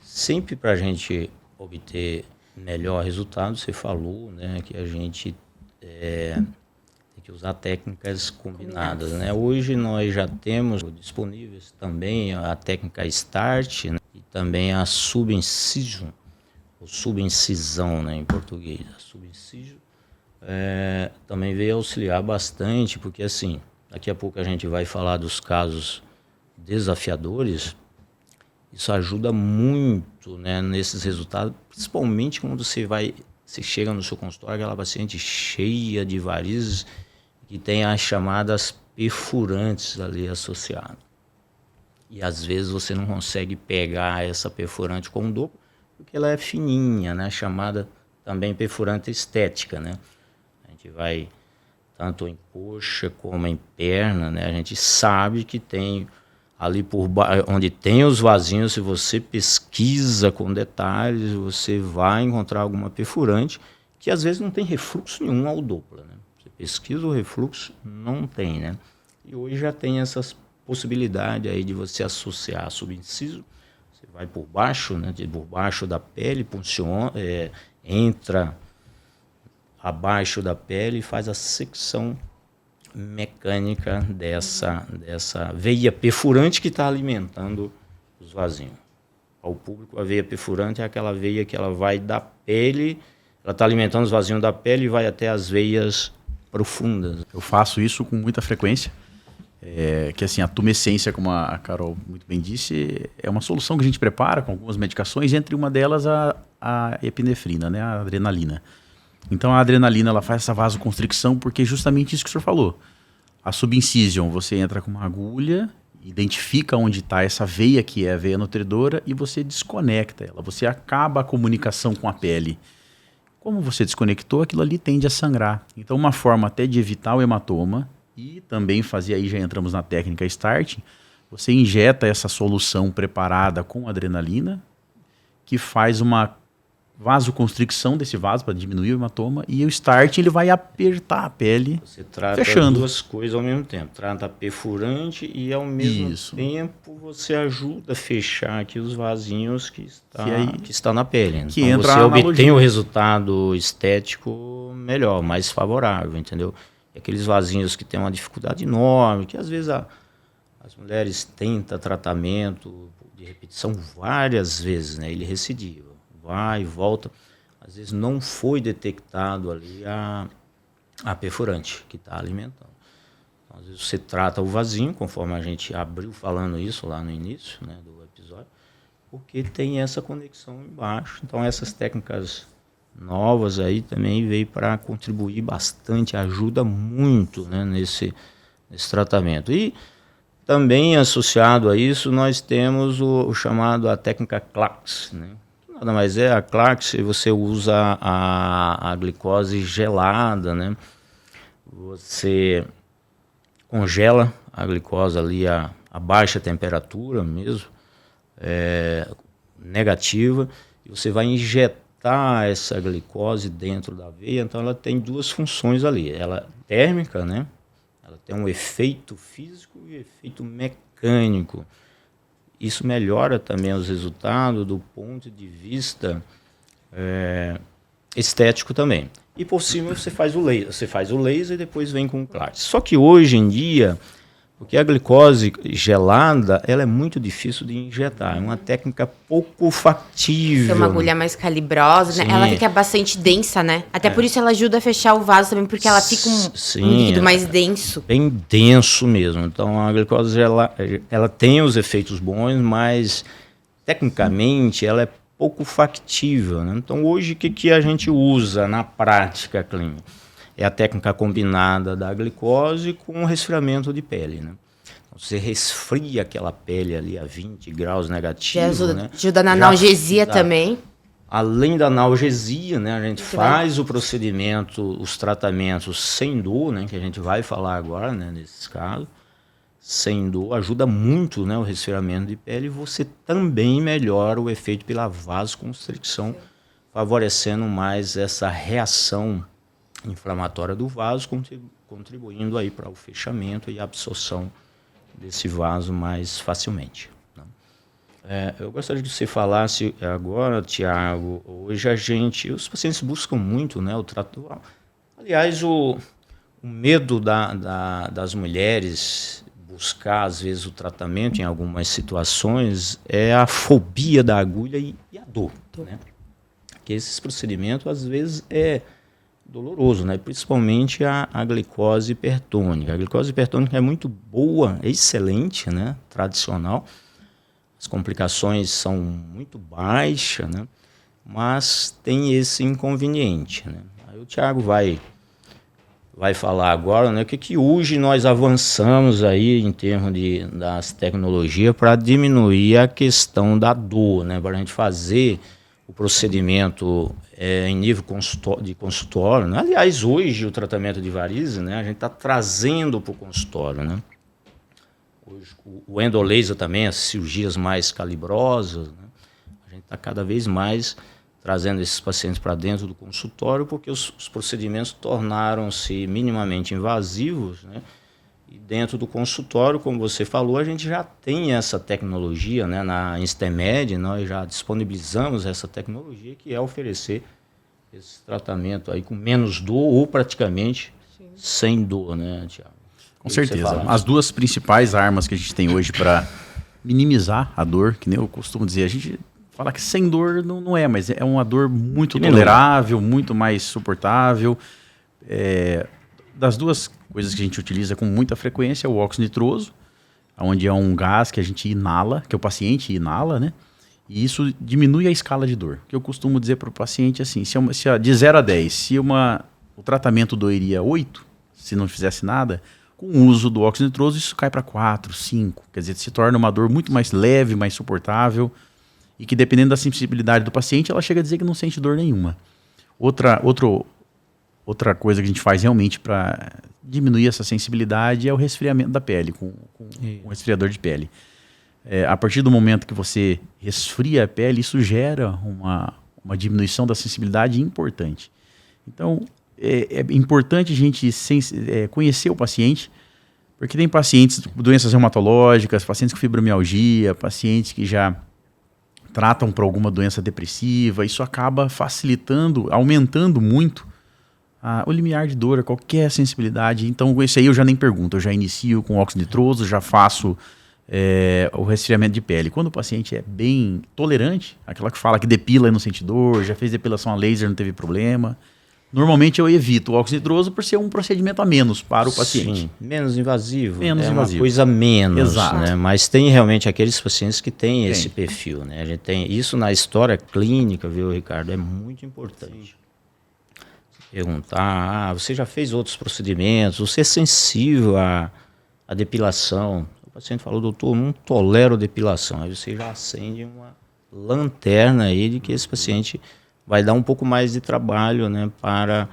Sempre para a gente obter melhor resultado, você falou, né, que a gente tem que usar técnicas combinadas, né? Hoje nós já temos disponíveis também a técnica Start, né, e também a subincision, ou subincisão, né, em português. A subincision também veio auxiliar bastante, porque assim, daqui a pouco a gente vai falar dos casos desafiadores. Isso ajuda muito, né, nesses resultados, principalmente quando você chega no seu consultório, aquela paciente cheia de varizes, que tem as chamadas perfurantes ali associadas. E às vezes você não consegue pegar essa perfurante com o doplo, porque ela é fininha, né, chamada também perfurante estética, né? A gente vai tanto em coxa como em perna, né? A gente sabe que tem ali onde tem os vasinhos, se você pesquisa com detalhes, você vai encontrar alguma perfurante que às vezes não tem refluxo nenhum ao Doppler, né? Você pesquisa o refluxo, não tem, né? E hoje já tem essas possibilidades aí de você associar subinciso, você vai por baixo, né? Por baixo da pele, entra abaixo da pele e faz a secção mecânica dessa veia perfurante que está alimentando os vasinhos. Ao público, a veia perfurante é aquela veia que ela vai da pele, ela está alimentando os vasinhos da pele e vai até as veias profundas. Eu faço isso com muita frequência, que assim, a tumescência, como a Carol muito bem disse, é uma solução que a gente prepara com algumas medicações, entre uma delas a epinefrina, né, a adrenalina. Então a adrenalina ela faz essa vasoconstricção porque é justamente isso que o senhor falou. A subincision, você entra com uma agulha, identifica onde está essa veia que é a veia nutridora e você desconecta ela. Você acaba a comunicação com a pele. Como você desconectou, aquilo ali tende a sangrar. Então uma forma até de evitar o hematoma e também fazer, aí já entramos na técnica Start, você injeta essa solução preparada com adrenalina que faz uma vasoconstricção desse vaso para diminuir o hematoma, e o Start ele vai apertar a pele, você trata fechando. Duas coisas ao mesmo tempo, trata a perfurante e ao mesmo tempo você ajuda a fechar aqui os vasinhos que está na pele. Então que entra você obtém o resultado estético melhor, mais favorável, entendeu? E aqueles vasinhos que tem uma dificuldade enorme, que às vezes As mulheres tentam tratamento de repetição várias vezes, né? Ele recidiva, vai e volta. Às vezes não foi detectado ali a perfurante que está alimentando. Então, às vezes você trata o vasinho, conforme a gente abriu falando isso lá no início, né, do episódio, porque tem essa conexão embaixo. Então essas técnicas novas aí também veio para contribuir bastante, ajuda muito, né, nesse tratamento. E também associado a isso nós temos o chamado a técnica Clarks, né? Nada mais é a Clarks, você usa a glicose gelada, né? Você congela a glicose ali a baixa temperatura mesmo, negativa, e você vai injetar essa glicose dentro da veia. Então ela tem duas funções ali, ela é térmica, né? Ela tem um efeito físico e efeito mecânico. Isso melhora também os resultados do ponto de vista estético também. E por cima você faz o laser e depois vem com o Clarks. Só que hoje em dia, porque a glicose gelada, ela é muito difícil de injetar. É uma técnica pouco factível. Tem uma agulha mais calibrosa, né? Ela fica bastante densa, né? Até por isso ela ajuda a fechar o vaso também, porque ela fica um líquido mais denso. Bem denso mesmo. Então a glicose gelada, ela tem os efeitos bons, mas tecnicamente ela é pouco factível, né? Então hoje o que a gente usa na prática clínica? É a técnica combinada da glicose com o resfriamento de pele, né? Então, você resfria aquela pele ali a 20 graus negativo, né? Ajuda na analgesia também. Além da analgesia, né? A gente faz o procedimento, os tratamentos sem dor, né? Que a gente vai falar agora, né? Nesses casos. Sem dor, ajuda muito, né, o resfriamento de pele, e você também melhora o efeito pela vasoconstricção, favorecendo mais essa reação inflamatória do vaso, contribuindo aí para o fechamento e a absorção desse vaso mais facilmente, né? Eu gostaria que você falasse agora, Tiago, hoje os pacientes buscam muito, né, o tratamento. Aliás, o medo das mulheres buscar, às vezes, o tratamento em algumas situações é a fobia da agulha e a dor, né? Que esses procedimentos, às vezes, é doloroso, né? Principalmente a glicose hipertônica. A glicose hipertônica é muito boa, é excelente, né? Tradicional. As complicações são muito baixas, né? Mas tem esse inconveniente, né? Aí o Tiago vai falar agora, né, o que hoje nós avançamos aí em termos das tecnologias para diminuir a questão da dor, né, para a gente fazer o procedimento em nível de consultório, né? Aliás, hoje o tratamento de varizes, né, a gente está trazendo para o consultório, né? Hoje, o endolaser também, as cirurgias mais calibrosas, né? A gente está cada vez mais trazendo esses pacientes para dentro do consultório, porque os procedimentos tornaram-se minimamente invasivos, né? E dentro do consultório, como você falou, a gente já tem essa tecnologia, né? Na Instemed, nós já disponibilizamos essa tecnologia, que é oferecer esse tratamento aí com menos dor ou praticamente sem dor, né, Tiago? Com certeza. As duas principais armas que a gente tem hoje para minimizar a dor, que nem eu costumo dizer, a gente fala que sem dor não é, mas é uma dor muito tolerável, muito mais suportável. Das duas coisas que a gente utiliza com muita frequência, o óxido nitroso, onde é um gás que a gente inala, que o paciente inala, né? E isso diminui a escala de dor. Que eu costumo dizer para o paciente assim, de 0 a 10, se o tratamento doeria 8, se não fizesse nada, com o uso do óxido nitroso isso cai para 4, 5. Quer dizer, se torna uma dor muito mais leve, mais suportável, e que dependendo da sensibilidade do paciente, ela chega a dizer que não sente dor nenhuma. Outra coisa que a gente faz realmente para diminuir essa sensibilidade é o resfriamento da pele, com um resfriador de pele. A partir do momento que você resfria a pele, isso gera uma diminuição da sensibilidade importante. Então, é importante a gente conhecer o paciente, porque tem pacientes com doenças reumatológicas, pacientes com fibromialgia, pacientes que já tratam para alguma doença depressiva. Isso acaba facilitando, aumentando muito o limiar de dor, qualquer sensibilidade. Então, esse aí eu já nem pergunto, eu já inicio com óxido nitroso, já faço o resfriamento de pele. Quando o paciente é bem tolerante, aquela que fala que depila e não sente dor, já fez depilação a laser, não teve problema, normalmente eu evito o óxido nitroso por ser um procedimento a menos para o paciente. Sim, menos invasivo. Menos invasivo. Uma coisa menos. Exato. Né? Mas tem realmente aqueles pacientes que têm esse perfil. Né? A gente tem isso na história clínica, viu, Ricardo? É muito importante. Perguntar, você já fez outros procedimentos, você é sensível à depilação. O paciente falou, doutor, não tolero depilação. Aí você já acende uma lanterna aí de que esse paciente vai dar um pouco mais de trabalho, né, para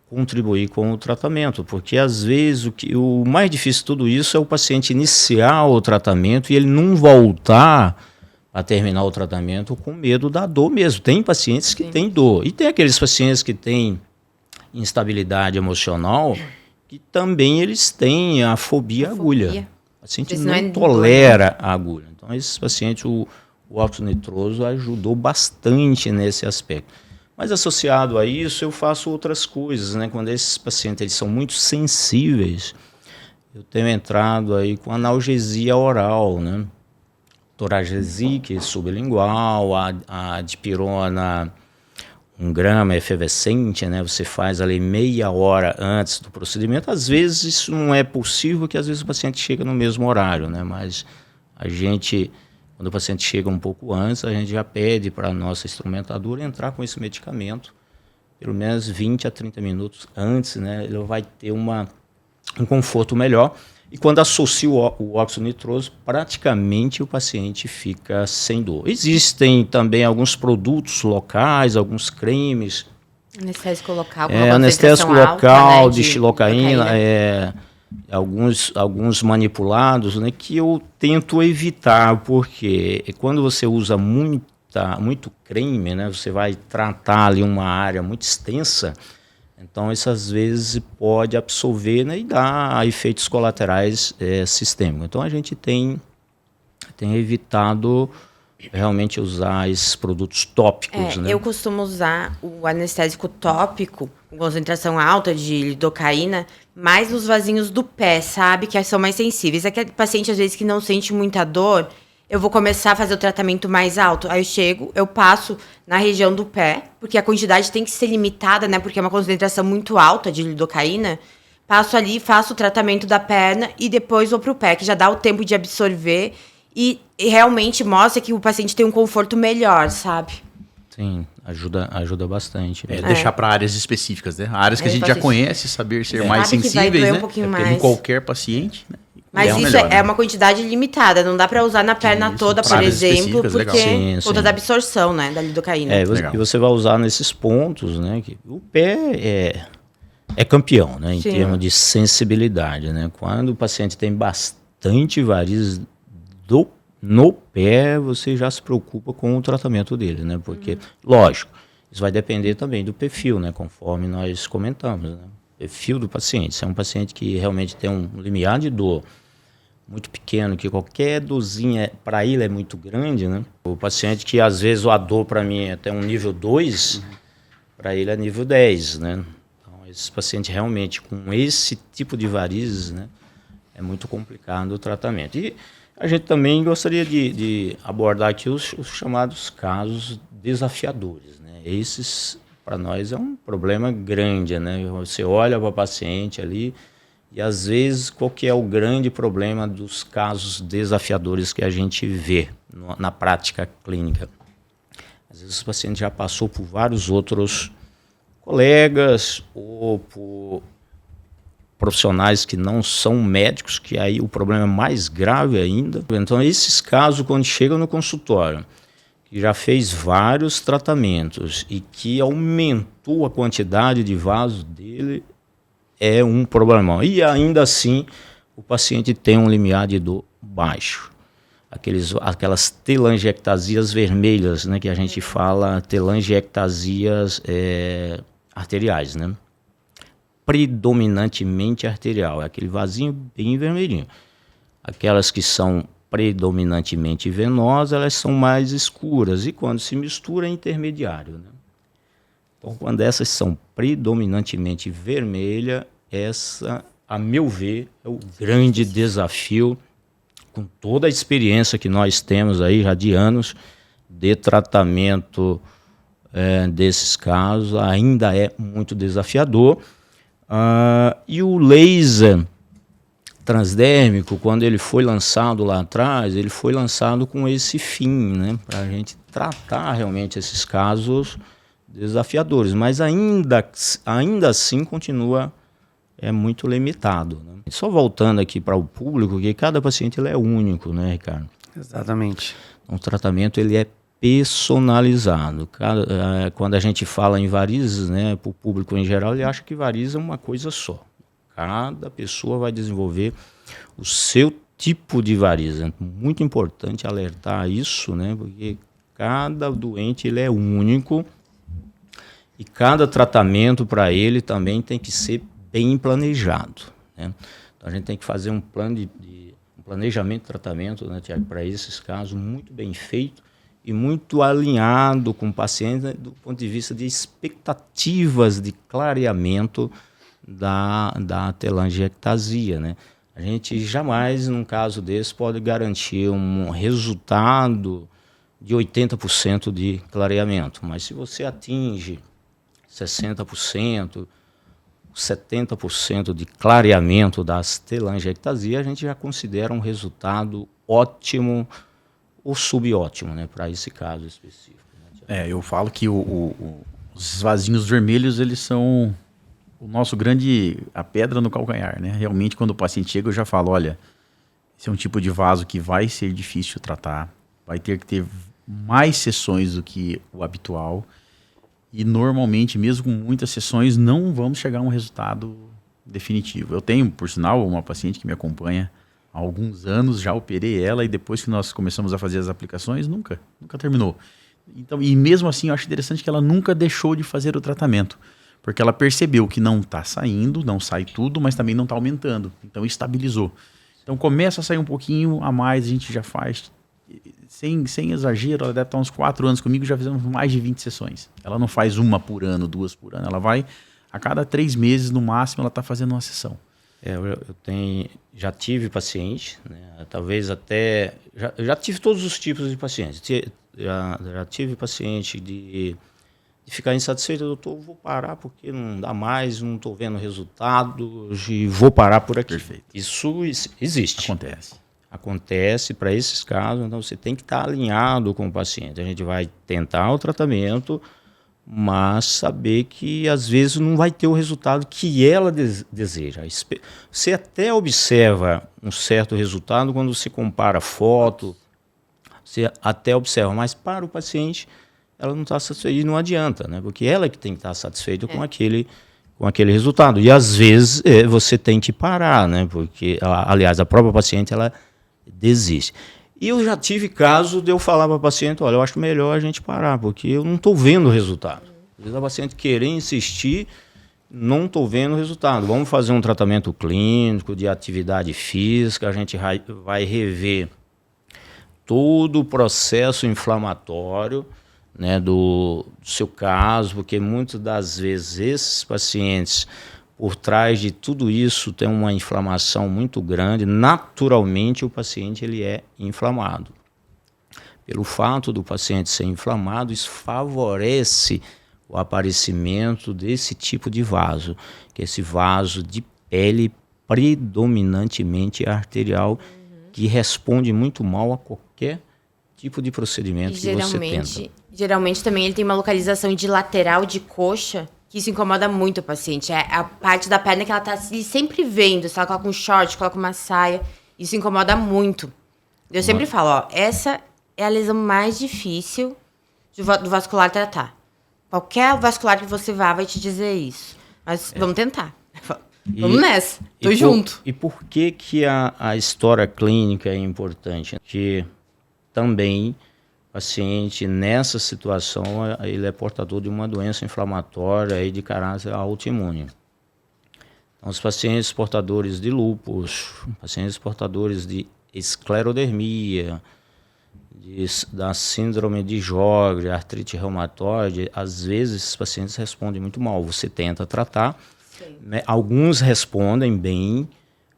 contribuir com o tratamento, porque às vezes o mais difícil de tudo isso é o paciente iniciar o tratamento e ele não voltar a terminar o tratamento com medo da dor mesmo. Tem pacientes que têm dor e tem aqueles pacientes que têm instabilidade emocional que também eles têm a fobia à agulha. O paciente não tolera a agulha. Então esses pacientes, o óxido nitroso ajudou bastante nesse aspecto. Mas associado a isso, eu faço outras coisas, né? Quando esses pacientes eles são muito sensíveis, eu tenho entrado aí com analgesia oral, né? Toragesic sublingual, a dipirona 1 grama efervescente, né? Você faz ali meia hora antes do procedimento. Às vezes isso não é possível, porque às vezes o paciente chega no mesmo horário, né? Mas a gente... Quando o paciente chega um pouco antes, a gente já pede para a nossa instrumentadora entrar com esse medicamento pelo menos 20 a 30 minutos antes, né? Ele vai ter um conforto melhor. E quando associa o óxido nitroso, praticamente o paciente fica sem dor. Existem também alguns produtos locais, alguns cremes. Anestésico local, com anestésico local, alta, né, de xilocaína, alguns manipulados, né, que eu tento evitar, porque quando você usa muito creme, né, você vai tratar ali uma área muito extensa, então isso às vezes pode absorver, né, e dar efeitos colaterais sistêmicos. Então a gente tem evitado realmente usar esses produtos tópicos. Né? Eu costumo usar o anestésico tópico com concentração alta de lidocaína, mais nos vasinhos do pé, sabe? Que são mais sensíveis. Aquele paciente, às vezes, que não sente muita dor, eu vou começar a fazer o tratamento mais alto. Aí eu chego, eu passo na região do pé, porque a quantidade tem que ser limitada, né? Porque é uma concentração muito alta de lidocaína. Passo ali, faço o tratamento da perna e depois vou pro pé, que já dá o tempo de absorver e realmente mostra que o paciente tem um conforto melhor, sabe? Sim, ajuda bastante. Deixar para áreas específicas, né? Áreas que a gente já conhece, saber ser mais sensíveis, né? Mais. Em qualquer paciente, né? Mas isso melhor, né? É uma quantidade limitada, não dá para usar na perna toda, por exemplo, porque conta da absorção, né, da lidocaína. E você vai usar nesses pontos, né? Que o pé é campeão, né? Em termos de sensibilidade, né? Quando o paciente tem bastante varizes no pé, você já se preocupa com o tratamento dele, né? Porque, lógico, isso vai depender também do perfil, né? Conforme nós comentamos, né? Perfil do paciente. Se é um paciente que realmente tem um limiar de dor muito pequeno, que qualquer dorzinha para ele é muito grande, né? O paciente que às vezes a dor para mim é até um nível 2, para ele é nível 10, né? Então, esse paciente realmente com esse tipo de varizes, né? É muito complicado o tratamento. E a gente também gostaria de abordar aqui os chamados casos desafiadores, né? Esses, para nós, é um problema grande, né? Você olha para o paciente ali e, às vezes, qual que é o grande problema dos casos desafiadores que a gente vê na prática clínica? Às vezes o paciente já passou por vários outros colegas ou por profissionais que não são médicos, que aí o problema é mais grave ainda. Então, esses casos, quando chegam no consultório, que já fez vários tratamentos e que aumentou a quantidade de vasos dele, é um problemão. E ainda assim, o paciente tem um limiar de dor baixo. Aquelas telangiectasias vermelhas, né, que a gente fala, telangiectasias arteriais, né? Predominantemente arterial, é aquele vasinho bem vermelhinho. Aquelas que são predominantemente venosas, elas são mais escuras, e quando se mistura é intermediário, né? Então, quando essas são predominantemente vermelhas, essa, a meu ver, é o grande desafio, com toda a experiência que nós temos aí já de anos de tratamento desses casos, ainda é muito desafiador. E o laser transdérmico, quando ele foi lançado lá atrás, ele foi lançado com esse fim, né, para a gente tratar realmente esses casos desafiadores, mas ainda assim continua muito limitado, né? Só voltando aqui para o público, que cada paciente ele é único, né, Ricardo? Exatamente. Então, o tratamento ele é personalizado. Quando a gente fala em varizes, né, para o público em geral, ele acha que variz é uma coisa só. Cada pessoa vai desenvolver o seu tipo de variz. É muito importante alertar isso, né, porque cada doente ele é único e cada tratamento para ele também tem que ser bem planejado, né? Então, a gente tem que fazer um planejamento de tratamento, né, Tiago, para esses casos muito bem feito e muito alinhado com o paciente, né, do ponto de vista de expectativas de clareamento da telangiectasia, né? A gente jamais, num caso desse, pode garantir um resultado de 80% de clareamento, mas se você atinge 60%, 70% de clareamento das telangiectasias, a gente já considera um resultado ótimo ou subótimo, né, para esse caso específico, né? Eu falo que os vasinhos vermelhos, eles são a pedra no calcanhar, né? Realmente, quando o paciente chega, eu já falo, olha, esse é um tipo de vaso que vai ser difícil tratar, vai ter que ter mais sessões do que o habitual, e normalmente, mesmo com muitas sessões, não vamos chegar a um resultado definitivo. Eu tenho, por sinal, uma paciente que me acompanha há alguns anos, já operei ela, e depois que nós começamos a fazer as aplicações, nunca terminou. Então, e mesmo assim, eu acho interessante que ela nunca deixou de fazer o tratamento, porque ela percebeu que não está saindo, não sai tudo, mas também não está aumentando. Então, estabilizou. Então, começa a sair um pouquinho a mais, a gente já faz. Sem exagero, ela deve estar uns 4 anos comigo, já fizemos mais de 20 sessões. Ela não faz uma por ano, 2 por ano. Ela vai, a cada 3 meses, no máximo, ela está fazendo uma sessão. Já tive paciente, né, talvez até... Já tive todos os tipos de pacientes. Já tive paciente de ficar insatisfeito, doutor, vou parar porque não dá mais, não estou vendo resultado, e vou parar por aqui. Perfeito. Isso existe. Acontece para esses casos, então você tem que estar alinhado com o paciente. A gente vai tentar o tratamento, mas saber que às vezes não vai ter o resultado que ela deseja. Você até observa um certo resultado quando você compara foto, você até observa, mas para o paciente ela não está satisfeita e não adianta, né? Porque ela que tem que estar satisfeita com aquele resultado. E às vezes você tem que parar, né? Porque, aliás, a própria paciente ela desiste. E eu já tive caso de eu falar para a paciente, olha, eu acho melhor a gente parar, porque eu não estou vendo o resultado. Às vezes a paciente querer insistir, não estou vendo o resultado. Vamos fazer um tratamento clínico de atividade física, a gente vai rever todo o processo inflamatório, né, do seu caso, porque muitas das vezes esses pacientes, por trás de tudo isso, tem uma inflamação muito grande. Naturalmente, o paciente ele é inflamado. Pelo fato do paciente ser inflamado, isso favorece o aparecimento desse tipo de vaso, que é esse vaso de pele predominantemente arterial, que responde muito mal a qualquer tipo de procedimento que você tenta. Geralmente também ele tem uma localização de lateral de coxa, que isso incomoda muito o paciente. É a parte da perna que ela está sempre vendo. Se ela coloca um short, coloca uma saia, isso incomoda muito. Eu sempre falo, essa é a lesão mais difícil do vascular tratar. Qualquer vascular que você vá vai te dizer isso. Mas vamos tentar. Vamos nessa. Tô junto. E por que a história clínica é importante? Porque também o paciente, nessa situação, ele é portador de uma doença inflamatória aí de caráter autoimune. Então, os pacientes portadores de lúpus, pacientes portadores de esclerodermia, da síndrome de Sjögren, artrite reumatoide, às vezes esses pacientes respondem muito mal. Você tenta tratar, né? Alguns respondem bem,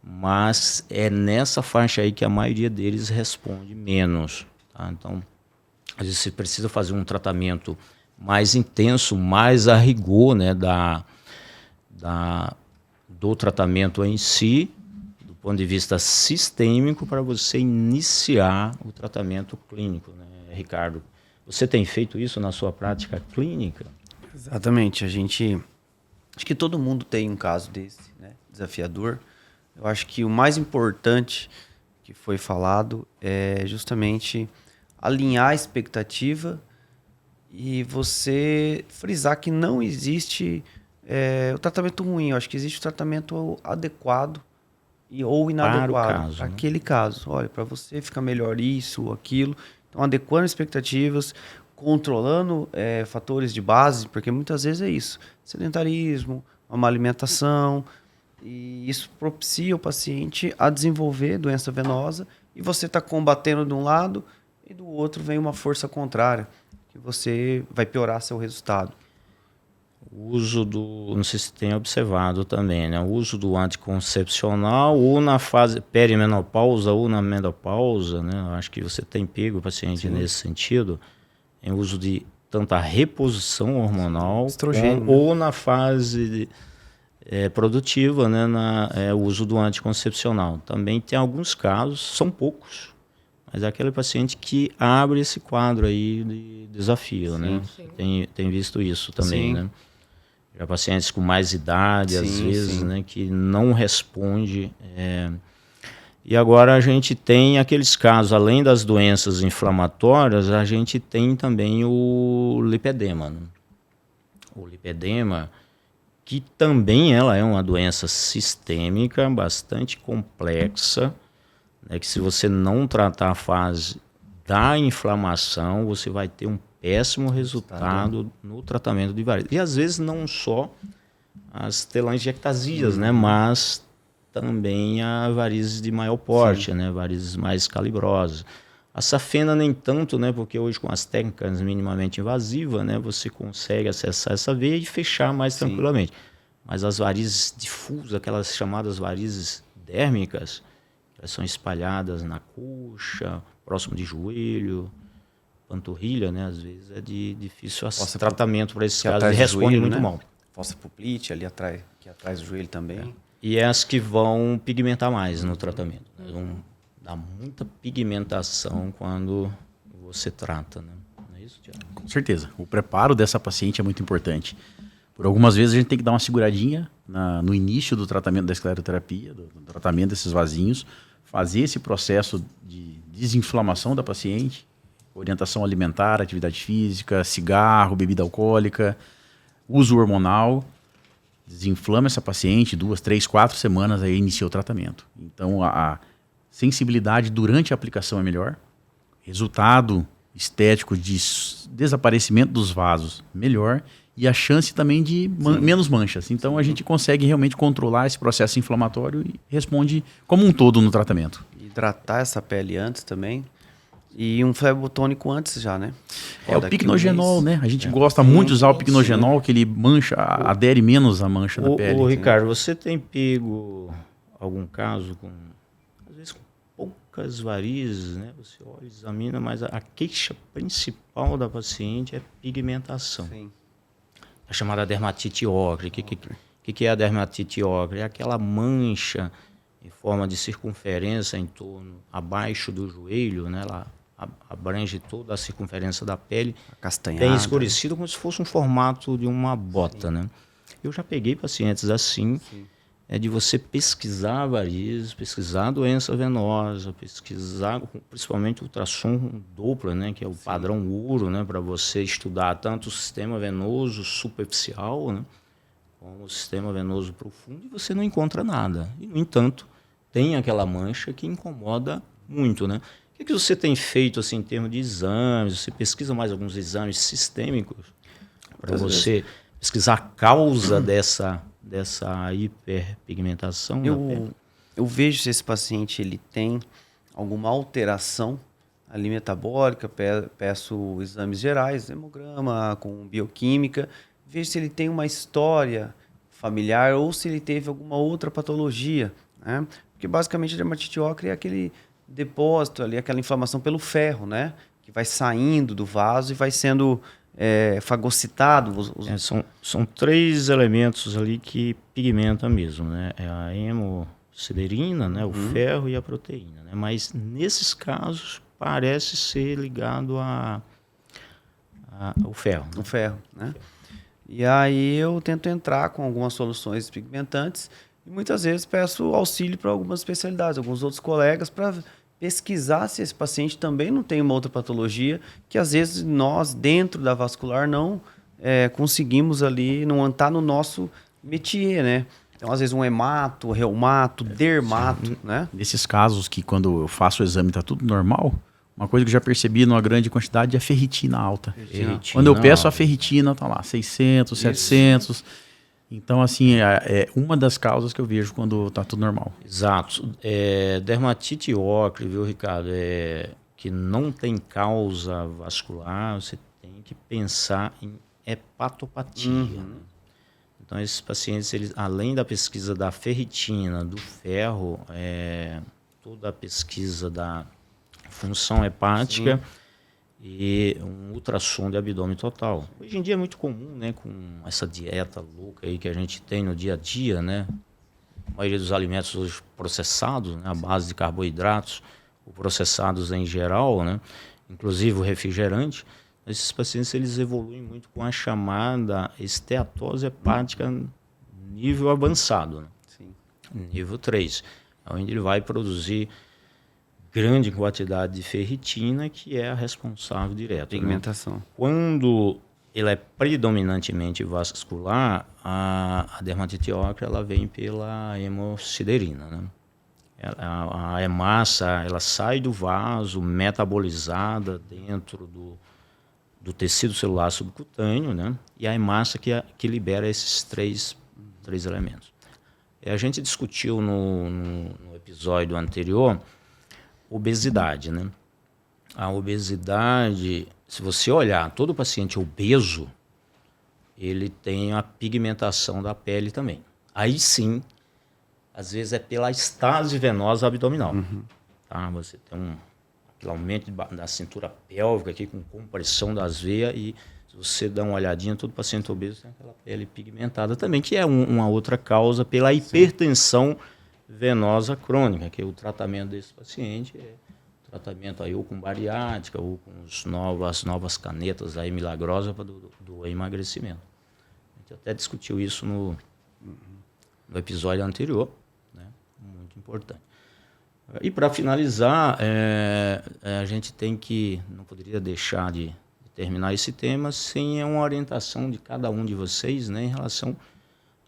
mas é nessa faixa aí que a maioria deles responde menos. Tá? Então, às vezes você precisa fazer um tratamento mais intenso, mais a rigor, né, do tratamento em si, do ponto de vista sistêmico, para você iniciar o tratamento clínico, né, Ricardo? Você tem feito isso na sua prática clínica? Exatamente. Acho que todo mundo tem um caso desse, né, desafiador. Eu acho que o mais importante que foi falado é justamente alinhar a expectativa e você frisar que não existe o tratamento ruim. Eu acho que existe o tratamento adequado ou inadequado para aquele caso. Olha, para você ficar melhor isso ou aquilo. Então, adequando expectativas, controlando fatores de base, porque muitas vezes é isso. Sedentarismo, uma má alimentação, e isso propicia o paciente a desenvolver doença venosa e você está combatendo de um lado e do outro vem uma força contrária, que você vai piorar seu resultado. O uso não sei se tem observado também, né? O uso do anticoncepcional ou na fase perimenopausa ou na menopausa, né? Eu acho que você tem pego o paciente nesse sentido, em uso de tanta reposição hormonal estrogênio, ou na fase produtiva, né? O uso do anticoncepcional. Também tem alguns casos, são poucos, mas é aquele paciente que abre esse quadro aí de desafio, né? Tem visto isso também, né? Já pacientes com mais idade, às vezes, né, que não responde. E agora a gente tem aqueles casos, além das doenças inflamatórias, a gente tem também o lipedema. Né? O lipedema, que também ela é uma doença sistêmica, bastante complexa, né, que se você não tratar a fase da inflamação, você vai ter um péssimo resultado no tratamento de varizes. E às vezes não só as telangiectasias, né, mas também a varizes de maior porte, né, varizes mais calibrosas. A safena nem tanto, né, porque hoje com as técnicas minimamente invasivas, né, você consegue acessar essa veia e fechar mais tranquilamente. Mas as varizes difusas, aquelas chamadas varizes dérmicas, elas são espalhadas na coxa, próximo de joelho, panturrilha, né? Às vezes é de difícil tratamento para esses casos e responde muito mal. Fossa poplite ali atrás, aqui atrás do joelho também. E é as que vão pigmentar mais no tratamento. Né? Vão dar muita pigmentação quando você trata, né? Não é isso, Tiago? Com certeza. O preparo dessa paciente é muito importante. Por algumas vezes a gente tem que dar uma seguradinha no início do tratamento da escleroterapia, do tratamento desses vasinhos, fazer esse processo de desinflamação da paciente, orientação alimentar, atividade física, cigarro, bebida alcoólica, uso hormonal, desinflama essa paciente, 2, 3, 4 semanas, aí inicia o tratamento. Então a sensibilidade durante a aplicação é melhor, resultado estético de desaparecimento dos vasos melhor e a chance também de menos manchas. Então a gente consegue realmente controlar esse processo inflamatório e responde como um todo no tratamento. Hidratar essa pele antes também. E um flebotônico antes já, né? O picnogenol, né? A gente gosta muito de usar o picnogenol, que ele adere menos a mancha na pele. Ô, Ricardo, você tem pego algum caso com, às vezes, com poucas varizes, né? Você olha, examina, mas a queixa principal da paciente é pigmentação. Sim. A chamada dermatite ocre. O que é a dermatite ocre? É aquela mancha em forma de circunferência em torno, abaixo do joelho, né? Ela abrange toda a circunferência da pele, castanhada, bem escurecido, como se fosse um formato de uma bota, né? Eu já peguei pacientes assim, de você pesquisar varizes, pesquisar doença venosa, pesquisar principalmente ultrassom Doppler, né? Que é o padrão ouro, né? Para você estudar tanto o sistema venoso superficial, né? Como o sistema venoso profundo, e você não encontra nada. E, no entanto, tem aquela mancha que incomoda muito, né? O que você tem feito assim, em termos de exames? Você pesquisa mais alguns exames sistêmicos para você pesquisar a causa dessa hiperpigmentação? Eu vejo se esse paciente ele tem alguma alteração ali metabólica, peço exames gerais, hemograma, com bioquímica, vejo se ele tem uma história familiar ou se ele teve alguma outra patologia, né? Porque basicamente a dermatite ocre é aquele depósito ali, aquela inflamação pelo ferro, né? Que vai saindo do vaso e vai sendo fagocitado. São 3 elementos ali que pigmentam mesmo, né? É a hemosiderina, né? O ferro e a proteína, né? Mas nesses casos parece ser ligado ao ferro. O ferro, né? E aí eu tento entrar com algumas soluções pigmentantes e muitas vezes peço auxílio para algumas especialidades, alguns outros colegas, para pesquisar se esse paciente também não tem uma outra patologia que às vezes nós, dentro da vascular, não conseguimos ali, não está no nosso métier, né? Então, às vezes, um hemato, reumato, dermato, né? Nesses casos que quando eu faço o exame está tudo normal, uma coisa que eu já percebi numa grande quantidade é a ferritina alta. Quando eu peço a ferritina, tá lá, 600, 700. Então, assim, é uma das causas que eu vejo quando tá tudo normal. Exato. Dermatite ocre, viu, Ricardo? Que não tem causa vascular, você tem que pensar em hepatopatia. Né? Então, esses pacientes, eles, além da pesquisa da ferritina, do ferro, toda a pesquisa da função hepática e um ultrassom de abdômen total. Hoje em dia é muito comum, né, com essa dieta louca aí que a gente tem no dia a dia, né? A maioria dos alimentos hoje processados, né, à base de carboidratos, ou processados em geral, né? Inclusive o refrigerante. Esses pacientes eles evoluem muito com a chamada esteatose hepática nível avançado, né? Sim. Nível 3, onde ele vai produzir grande quantidade de ferritina, que é a responsável direta. Pigmentação. Né? Quando ele é predominantemente vascular, a dermatite ocre ela vem pela hemosiderina. Né? A hemácia ela sai do vaso, metabolizada dentro do tecido celular subcutâneo, né? E a hemácia que libera esses três elementos. A gente discutiu no episódio anterior obesidade, né? A obesidade, se você olhar todo paciente obeso, ele tem a pigmentação da pele também. Aí sim, às vezes é pela estase venosa abdominal. Tá? Você tem aquele aumento da cintura pélvica aqui com compressão das veias e se você dá uma olhadinha, todo paciente obeso tem aquela pele pigmentada também, que é uma outra causa pela hipertensão venosa crônica, que é o tratamento desse paciente tratamento aí ou com bariátrica ou com as novas canetas aí milagrosas do emagrecimento. A gente até discutiu isso no episódio anterior, né? Muito importante. E para finalizar, a gente não poderia deixar de terminar esse tema sem uma orientação de cada um de vocês, né, em relação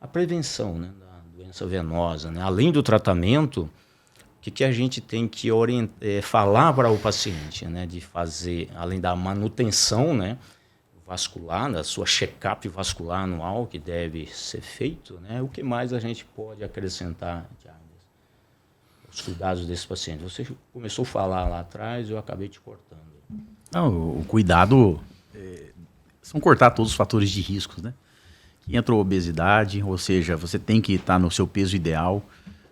à prevenção, né, da doença venosa, né? Além do tratamento, o que a gente tem que falar para o paciente, né, de fazer, além da manutenção, né, vascular, da sua check-up vascular anual que deve ser feito, né? O que mais a gente pode acrescentar, Thiago, os cuidados desse paciente? Você começou a falar lá atrás, eu acabei te cortando. Não, o cuidado são cortar todos os fatores de riscos, né? Entrou obesidade, ou seja, você tem que estar no seu peso ideal,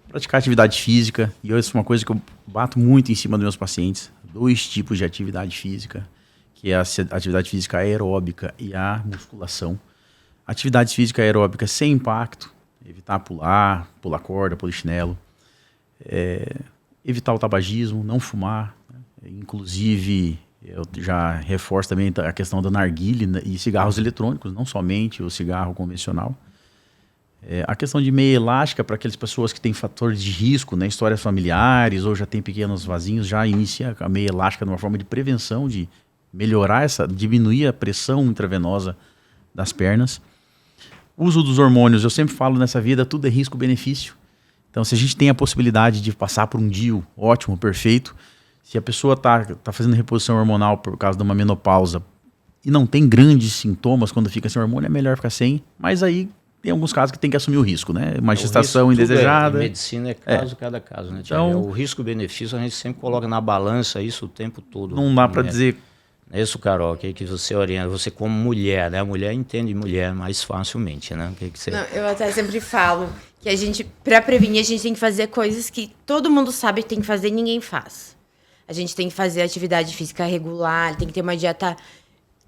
praticar atividade física, e isso é uma coisa que eu bato muito em cima dos meus pacientes, 2 tipos de atividade física, que é a atividade física aeróbica e a musculação. Atividade física aeróbica sem impacto, evitar pular corda, pular chinelo, evitar o tabagismo, não fumar, né? Inclusive, eu já reforço também a questão da narguilé e cigarros eletrônicos, não somente o cigarro convencional. A questão de meia elástica para aquelas pessoas que têm fatores de risco, né, histórias familiares ou já tem pequenos vasinhos, já inicia a meia elástica de uma forma de prevenção, de melhorar diminuir a pressão intravenosa das pernas. Uso dos hormônios, eu sempre falo nessa vida, tudo é risco-benefício. Então, se a gente tem a possibilidade de passar por um DIU ótimo, perfeito, se a pessoa tá fazendo reposição hormonal por causa de uma menopausa e não tem grandes sintomas quando fica sem hormônio, é melhor ficar sem, mas aí tem alguns casos que tem que assumir o risco, né? Uma O gestação risco, tudo indesejada. Em medicina é caso, cada caso, né, Thiago? Então- O risco-benefício a gente sempre coloca na balança isso o tempo todo. Não dá para né? dizer. É isso, Carol, que você orienta, você como mulher, né? A mulher entende mulher mais facilmente, né? O que você... Não, eu até sempre falo que a gente, pra prevenir, a gente tem que fazer coisas que todo mundo sabe que tem que fazer e ninguém faz. A gente tem que fazer atividade física regular, tem que ter uma dieta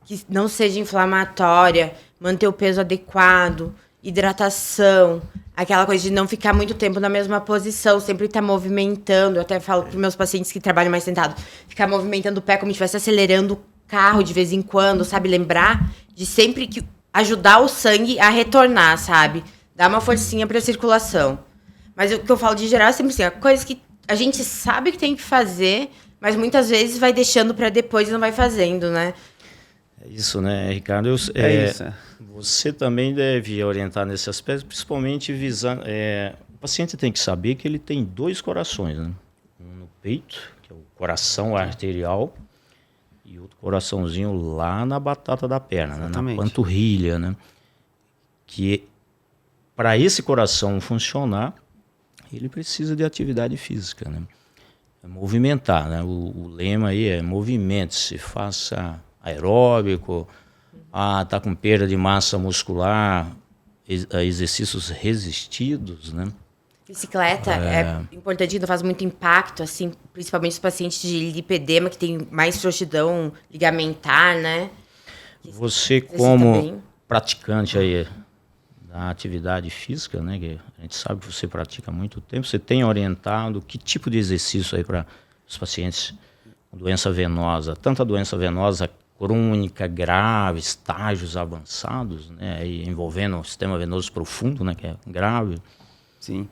que não seja inflamatória, manter o peso adequado, hidratação, aquela coisa de não ficar muito tempo na mesma posição, sempre estar movimentando. Eu até falo para meus pacientes que trabalham mais sentados, ficar movimentando o pé como se estivesse acelerando o carro de vez em quando, sabe? Lembrar de sempre que ajudar o sangue a retornar, sabe? Dar uma forcinha para a circulação. Mas o que eu falo de geral é sempre assim, coisas que a gente sabe que tem que fazer, mas muitas vezes vai deixando para depois e não vai fazendo, né? É isso, né, Ricardo? Isso. Você também deve orientar nesse aspecto, principalmente visando... o paciente tem que saber que ele tem 2 corações, né? Um no peito, que é o coração arterial, e outro coraçãozinho lá na batata da perna, né? Na panturrilha, né? Que para esse coração funcionar, ele precisa de atividade física, né? É movimentar, né? O lema aí é movimente-se, faça aeróbico, tá com perda de massa muscular, exercícios resistidos, né? Bicicleta é importante, que não faz muito impacto, assim, principalmente os pacientes de lipedema, que tem mais frouxidão ligamentar, né? Você como praticante aí da atividade física, né, que a gente sabe que você pratica há muito tempo, você tem orientado que tipo de exercício aí para os pacientes com doença venosa, tanto a doença venosa crônica, grave, estágios avançados, né, aí envolvendo o sistema venoso profundo, né, que é grave. Sim.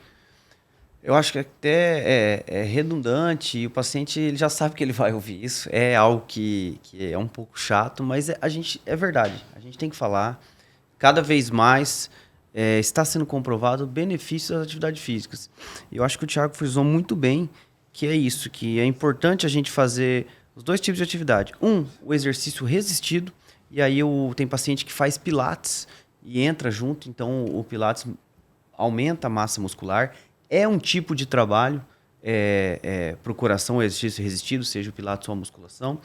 Eu acho que até é redundante e o paciente ele já sabe que ele vai ouvir isso. É algo que é um pouco chato, mas é verdade. A gente tem que falar. Cada vez mais está sendo comprovado benefícios das atividades físicas. E eu acho que o Thiago frisou muito bem que é isso, que é importante a gente fazer os 2 tipos de atividade. O exercício resistido, e aí tem paciente que faz pilates e entra junto, então o pilates aumenta a massa muscular. É um tipo de trabalho para o coração, o exercício resistido, seja o pilates ou a musculação.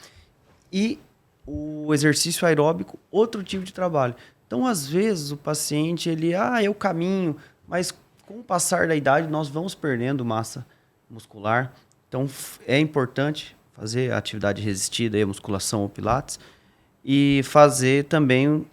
E o exercício aeróbico, outro tipo de trabalho. Então, às vezes, o paciente, eu caminho, mas com o passar da idade, nós vamos perdendo massa muscular. Então, é importante fazer a atividade resistida, a musculação ou pilates, e fazer também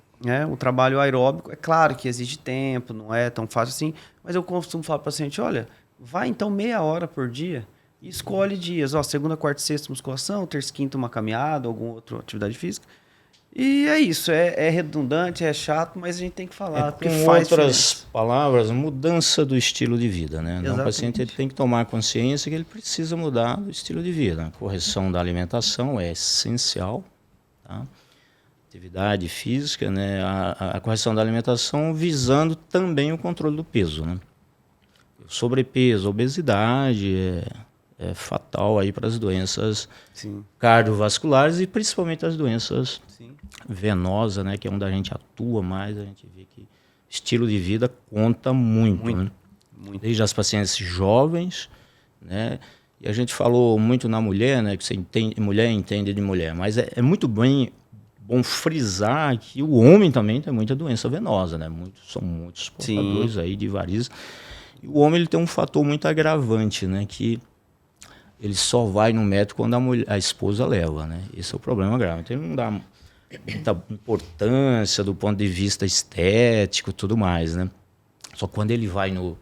o trabalho aeróbico. É claro que exige tempo, não é tão fácil assim, mas eu costumo falar para o paciente, olha, vai então meia hora por dia e escolhe dias. Segunda, quarta e sexta musculação, terça e quinta uma caminhada, alguma outra atividade física. E é isso, é redundante, é chato, mas a gente tem que falar. Com outras palavras, mudança do estilo de vida, né? Então, o paciente ele tem que tomar consciência que ele precisa mudar o estilo de vida. A correção da alimentação é essencial, tá? Atividade física, né? A correção da alimentação visando também o controle do peso, né? O sobrepeso, a obesidade é fatal aí para as doenças cardiovasculares e principalmente as doenças venosas, né? Que é onde a gente atua mais, a gente vê que estilo de vida conta muito. Né? Muito. Desde as pacientes jovens, né? E a gente falou muito na mulher, né? Que você entende, mulher entende de mulher, mas é muito bom frisar que o homem também tem muita doença venosa, né? São muitos portadores aí de varizes. E o homem ele tem um fator muito agravante, né? Que ele só vai no médico quando a esposa leva, né? Esse é o problema grave. Então ele não dá muita importância do ponto de vista estético e tudo mais, né? Só quando ele vai no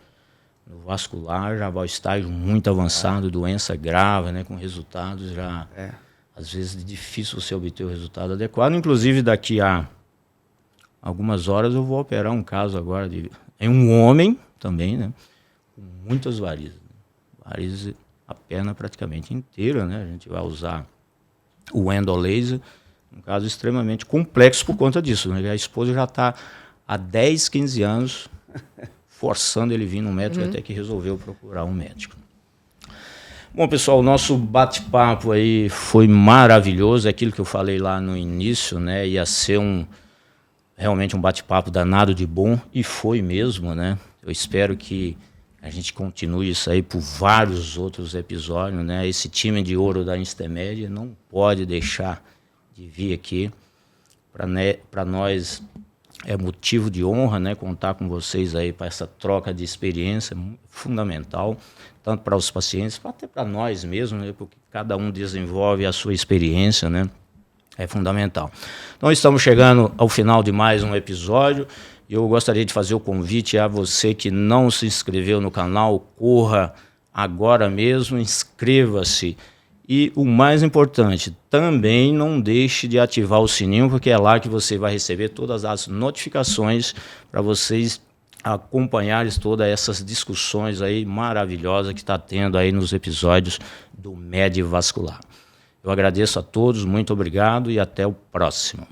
vascular, já vai ao estágio muito avançado, doença grave, né? Com resultados já... Às vezes é difícil você obter o resultado adequado. Inclusive, daqui a algumas horas eu vou operar um caso agora em um homem também, né? Com muitas varizes. Varizes, a perna praticamente inteira, né? A gente vai usar o endolaser, um caso extremamente complexo por conta disso, né? A esposa já está há 10, 15 anos forçando ele vir no médico até que resolveu procurar um médico. Bom, pessoal, o nosso bate-papo aí foi maravilhoso, aquilo que eu falei lá no início, né? Ia ser realmente um bate-papo danado de bom, e foi mesmo, né? Eu espero que a gente continue isso aí por vários outros episódios, né? Esse time de ouro da Instemed não pode deixar de vir aqui. Para nós é motivo de honra, né? Contar com vocês aí para essa troca de experiência fundamental, tanto para os pacientes, até para nós mesmos, né? Porque cada um desenvolve a sua experiência, né? É fundamental. Então, estamos chegando ao final de mais um episódio. Eu gostaria de fazer o convite a você que não se inscreveu no canal, corra agora mesmo, inscreva-se. E o mais importante, também não deixe de ativar o sininho, porque é lá que você vai receber todas as notificações para vocês acompanharem todas essas discussões aí maravilhosas que está tendo aí nos episódios do MED Vascular. Eu agradeço a todos, muito obrigado e até o próximo.